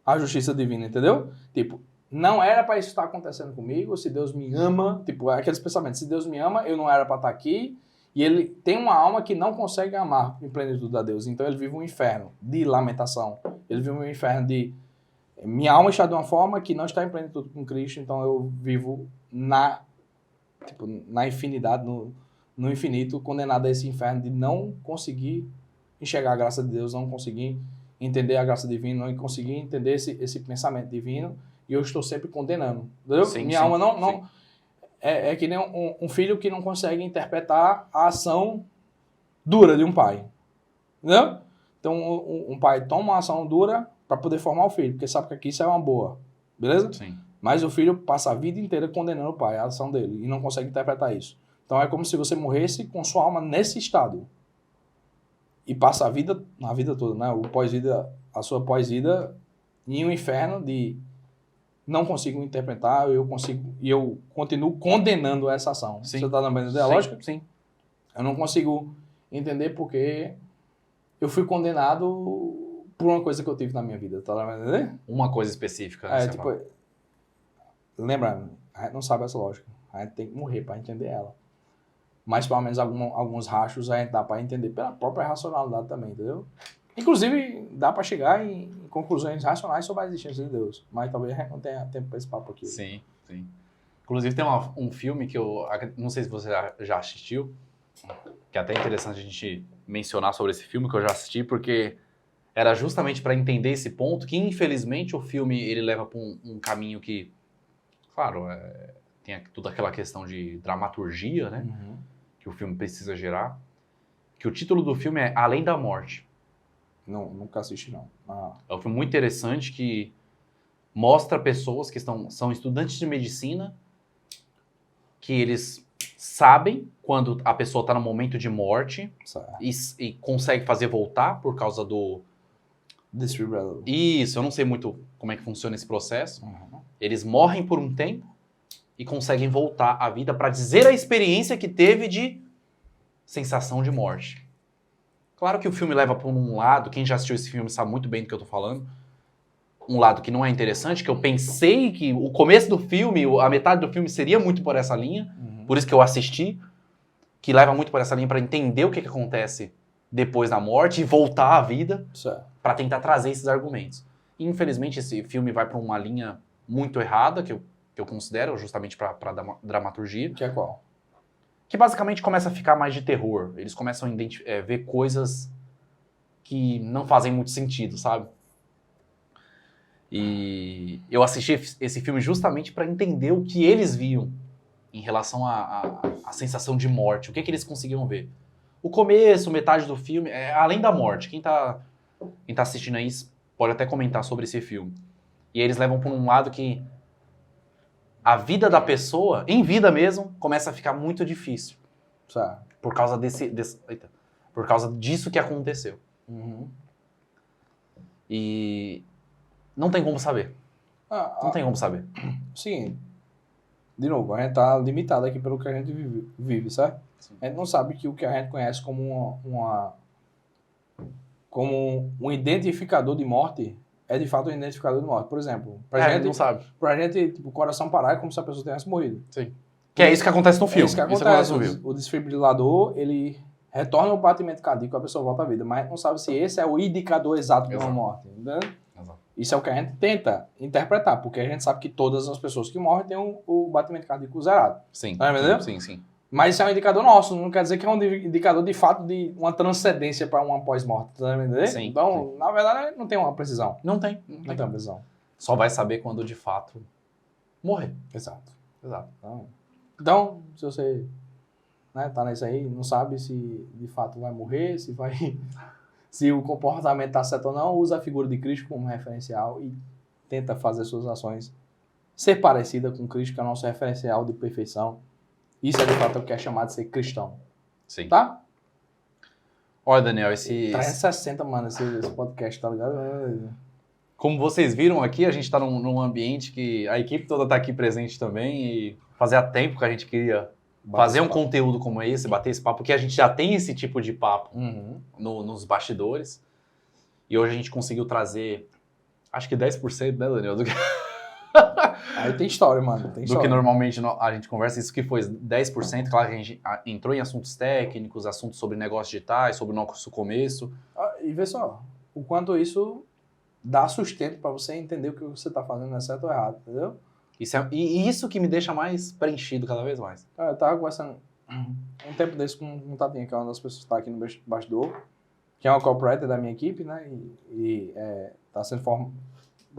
Speaker 3: a justiça divina, entendeu? Tipo, não era para isso estar acontecendo comigo, se Deus me ama, tipo, aqueles pensamentos, se Deus me ama, eu não era para estar aqui, e ele tem uma alma que não consegue amar em plenitude a Deus, então ele vive um inferno de lamentação, ele vive um inferno de minha alma está de uma forma que não está em plenitude com Cristo, então eu vivo na infinidade, no infinito, condenado a esse inferno de não conseguir enxergar a graça de Deus, não conseguir entender a graça divina, não conseguir entender esse pensamento divino, e eu estou sempre condenando, entendeu?
Speaker 2: Sim,
Speaker 3: minha alma não é que nem um filho que não consegue interpretar a ação dura de um pai, entendeu? Então um pai toma uma ação dura para poder formar o filho, porque sabe que aqui isso é uma boa, beleza?
Speaker 2: Sim.
Speaker 3: Mas o filho passa a vida inteira condenando o pai, a ação dele, e não consegue interpretar isso. Então é como se você morresse com sua alma nesse estado. E passa a vida toda, né? A sua pós-vida em um inferno de não consigo interpretar, eu continuo condenando essa ação.
Speaker 2: Sim.
Speaker 3: Você tá lembrando da lógica?
Speaker 2: Sim.
Speaker 3: Eu não consigo entender porque eu fui condenado por uma coisa que eu tive na minha vida, tá lembrando?
Speaker 2: Uma coisa específica, né?
Speaker 3: Lembra, a gente não sabe essa lógica. A gente tem que morrer para entender ela. Mas pelo menos alguns rachos a gente dá para entender pela própria racionalidade também, entendeu? Inclusive, dá para chegar em conclusões racionais sobre a existência de Deus. Mas talvez a gente não tenha tempo para esse papo aqui.
Speaker 2: Sim, sim. Inclusive tem um filme que eu não sei se você já assistiu, que é até interessante a gente mencionar sobre esse filme que eu já assisti, porque era justamente para entender esse ponto, que infelizmente o filme ele leva para um caminho que, claro, tem toda aquela questão de dramaturgia, né?
Speaker 3: Uhum.
Speaker 2: Que o filme precisa gerar. Que o título do filme é Além da Morte.
Speaker 3: Não, nunca assisti, não.
Speaker 2: É um filme muito interessante que mostra pessoas que são estudantes de medicina, que eles sabem quando a pessoa está no momento de morte e consegue fazer voltar por causa do...
Speaker 3: Desfibrilador.
Speaker 2: Isso, eu não sei muito como é que funciona esse processo.
Speaker 3: Uhum.
Speaker 2: Eles morrem por um tempo e conseguem voltar à vida para dizer a experiência que teve de sensação de morte. Claro que o filme leva para um lado, quem já assistiu esse filme sabe muito bem do que eu tô falando, um lado que não é interessante, que eu pensei que o começo do filme, a metade do filme seria muito por essa linha, por isso que eu assisti, que leva muito por essa linha para entender o que acontece depois da morte e voltar à vida, para tentar trazer esses argumentos. E, infelizmente, esse filme vai para uma linha muito errada, que eu considero, justamente para dramaturgia.
Speaker 3: Que é qual?
Speaker 2: Que basicamente começa a ficar mais de terror. Eles começam a ver coisas que não fazem muito sentido, sabe? E eu assisti esse filme justamente para entender o que eles viam em relação à sensação de morte. O que eles conseguiam ver. O começo, metade do filme, além da morte. Quem tá assistindo aí pode até comentar sobre esse filme. E eles levam por um lado que a vida da pessoa, em vida mesmo, começa a ficar muito difícil. Por causa por causa disso que aconteceu. E não tem como saber. Não tem como saber.
Speaker 3: Sim. De novo, a gente tá limitado aqui pelo que a gente vive, certo? Sim. A gente não sabe que o que a gente conhece como como um identificador de morte é de fato um identificador de morte. Por exemplo,
Speaker 2: a gente não sabe.
Speaker 3: Pra gente, tipo, o coração parar é como se a pessoa tivesse morrido.
Speaker 2: Sim. Que é isso que acontece no filme.
Speaker 3: É isso que acontece. O desfibrilador, ele retorna o batimento cardíaco, a pessoa volta à vida. Mas a gente não sabe se esse é o indicador exato de uma morte. Entendeu? Exato. Isso é o que a gente tenta interpretar, porque a gente sabe que todas as pessoas que morrem têm o batimento cardíaco zerado.
Speaker 2: Sim.
Speaker 3: Tá entendendo?
Speaker 2: Sim.
Speaker 3: Mas isso é um indicador nosso, não quer dizer que é um indicador de fato de uma transcendência para uma pós-morte. Tá entendendo?
Speaker 2: Sim.
Speaker 3: Então, na verdade, não tem uma precisão.
Speaker 2: Não tem
Speaker 3: uma precisão.
Speaker 2: Só vai saber quando de fato morrer.
Speaker 3: Exato.
Speaker 2: Então,
Speaker 3: se você tá nisso aí, não sabe se de fato vai morrer, se o comportamento está certo ou não, usa a figura de Cristo como referencial e tenta fazer suas ações ser parecida com Cristo, que é o nosso referencial de perfeição. Isso é de fato o que é chamado de ser cristão.
Speaker 2: Sim.
Speaker 3: Tá?
Speaker 2: Olha, Daniel, esse
Speaker 3: 360, mano, esse podcast, tá ligado?
Speaker 2: Como vocês viram aqui, a gente tá num ambiente que a equipe toda tá aqui presente também e fazia tempo que a gente queria fazer um conteúdo como esse, bater esse papo, porque a gente já tem esse tipo de papo nos bastidores. E hoje a gente conseguiu trazer, acho que 10%, né, Daniel?
Speaker 3: Aí tem história, mano.
Speaker 2: Do que normalmente a gente conversa. Isso que foi 10%. Claro que a gente entrou em assuntos técnicos, assuntos sobre negócios digitais, sobre o nosso começo.
Speaker 3: E vê só, o quanto isso dá sustento para você entender o que você tá fazendo é certo ou errado, entendeu?
Speaker 2: E isso que me deixa mais preenchido cada vez mais.
Speaker 3: Eu tava conversando um tempo desse com um Tatinha, que é uma das pessoas que tá aqui no bastidor, que é uma copywriter da minha equipe, né? E tá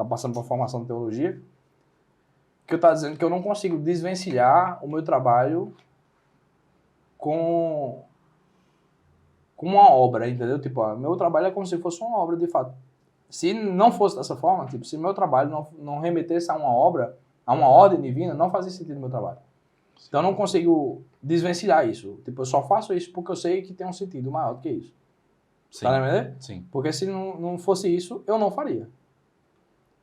Speaker 3: passando por formação de teologia. Que eu tava dizendo que eu não consigo desvencilhar o meu trabalho com uma obra, entendeu? Tipo, meu trabalho é como se fosse uma obra de fato. Se não fosse dessa forma, tipo, se meu trabalho não remetesse a uma obra, a uma ordem divina, não fazia sentido no meu trabalho. Então eu não consigo desvencilhar isso. Tipo, eu só faço isso porque eu sei que tem um sentido maior do que isso.
Speaker 2: Sim.
Speaker 3: Tá entendendo?
Speaker 2: Sim.
Speaker 3: Porque se não fosse isso, eu não faria.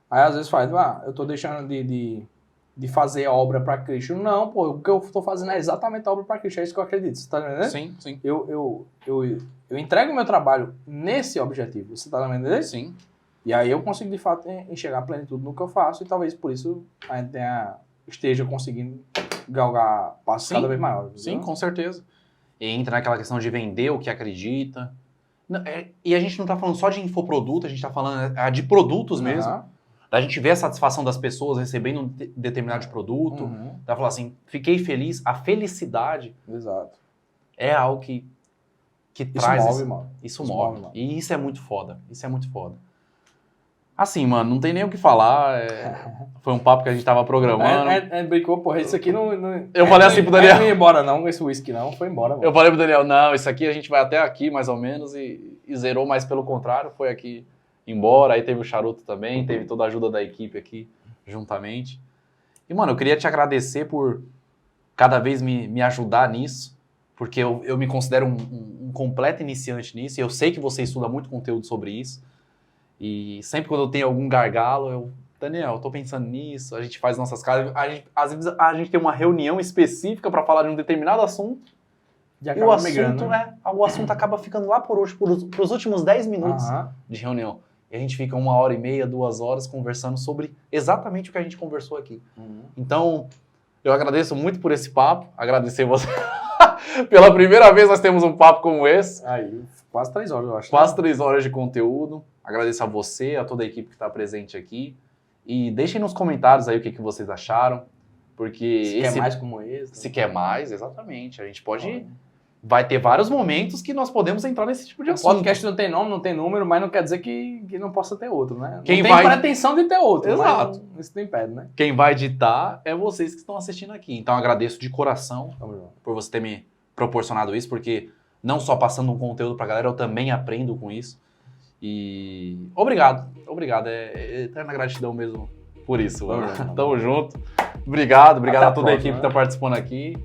Speaker 3: Aí às vezes faz, eu tô deixando de fazer a obra para Cristo. Não, pô, o que eu tô fazendo é exatamente a obra para Cristo. É isso que eu acredito. Você tá entendendo?
Speaker 2: Sim.
Speaker 3: Eu entrego o meu trabalho nesse objetivo. Você tá entendendo?
Speaker 2: Sim.
Speaker 3: E aí eu consigo, de fato, enxergar a plenitude no que eu faço e talvez por isso a gente esteja conseguindo galgar passos cada vez maiores.
Speaker 2: Sim, com certeza. E entra naquela questão de vender o que acredita. E a gente não tá falando só de infoproduto, a gente tá falando de produtos mesmo. Da gente ver a satisfação das pessoas recebendo um determinado produto. Da falar assim, fiquei feliz. A felicidade é algo que traz...
Speaker 3: Move, mano.
Speaker 2: Isso move, mano. E isso é muito foda. Assim, mano, não tem nem o que falar. Foi um papo que a gente tava programando.
Speaker 3: Brincou, porra, isso aqui não...
Speaker 2: Eu falei assim pro Daniel...
Speaker 3: Não ia embora não, esse whisky não, foi embora. Mano.
Speaker 2: Eu falei pro Daniel, não, isso aqui a gente vai até aqui, mais ou menos, e zerou, mas pelo contrário, foi aqui embora. Aí teve o charuto também, teve toda a ajuda da equipe aqui, juntamente. E, mano, eu queria te agradecer por cada vez me ajudar nisso, porque eu me considero um completo iniciante nisso, e eu sei que você estuda muito conteúdo sobre isso. E sempre quando eu tenho algum gargalo, Daniel, eu tô pensando nisso, a gente faz nossas casas, às vezes a gente tem uma reunião específica para falar de um determinado assunto, e o assunto acaba ficando lá por hoje, pros últimos 10 minutos de reunião. E a gente fica 1h30, 2 horas conversando sobre exatamente o que a gente conversou aqui. Então, eu agradeço muito por esse papo, agradecer você. Pela primeira vez nós temos um papo como esse.
Speaker 3: Aí, quase 3 horas, eu acho.
Speaker 2: Quase 3 horas de conteúdo. Agradeço a você, a toda a equipe que está presente aqui. E deixem nos comentários aí o que vocês acharam. Porque
Speaker 3: Se quer mais como esse.
Speaker 2: Se quer mais, exatamente. A gente pode... Vai ter vários momentos que nós podemos entrar nesse tipo de
Speaker 3: O
Speaker 2: assunto.
Speaker 3: podcast não tem nome, não tem número, mas não quer dizer que não possa ter outro, né?
Speaker 2: Quem
Speaker 3: não tem
Speaker 2: vai-
Speaker 3: pretensão de ter outro.
Speaker 2: Exato.
Speaker 3: Mas isso não impede, né?
Speaker 2: Quem vai editar é vocês que estão assistindo aqui. Então agradeço de coração
Speaker 3: Vamos junto.
Speaker 2: por você ter me proporcionado isso, porque não só passando um conteúdo pra galera, eu também aprendo com isso. E obrigado. É eterna gratidão mesmo por isso.
Speaker 3: Tamo
Speaker 2: Mano.
Speaker 3: junto.
Speaker 2: Tamo junto. Obrigado
Speaker 3: Até
Speaker 2: a
Speaker 3: a
Speaker 2: toda a
Speaker 3: próxima,
Speaker 2: equipe que
Speaker 3: né?
Speaker 2: tá participando aqui.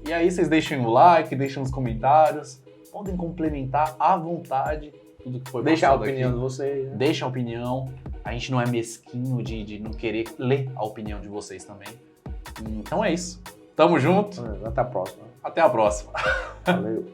Speaker 2: E aí vocês deixem o like, deixem nos comentários. Podem complementar à vontade tudo que foi
Speaker 3: Deixa a
Speaker 2: passado
Speaker 3: opinião
Speaker 2: aqui.
Speaker 3: de vocês. Né?
Speaker 2: Deixa a opinião. A gente não é mesquinho de não querer ler a opinião de vocês também. Então é isso. Tamo junto.
Speaker 3: Até a próxima.
Speaker 2: Até a próxima.
Speaker 3: Valeu.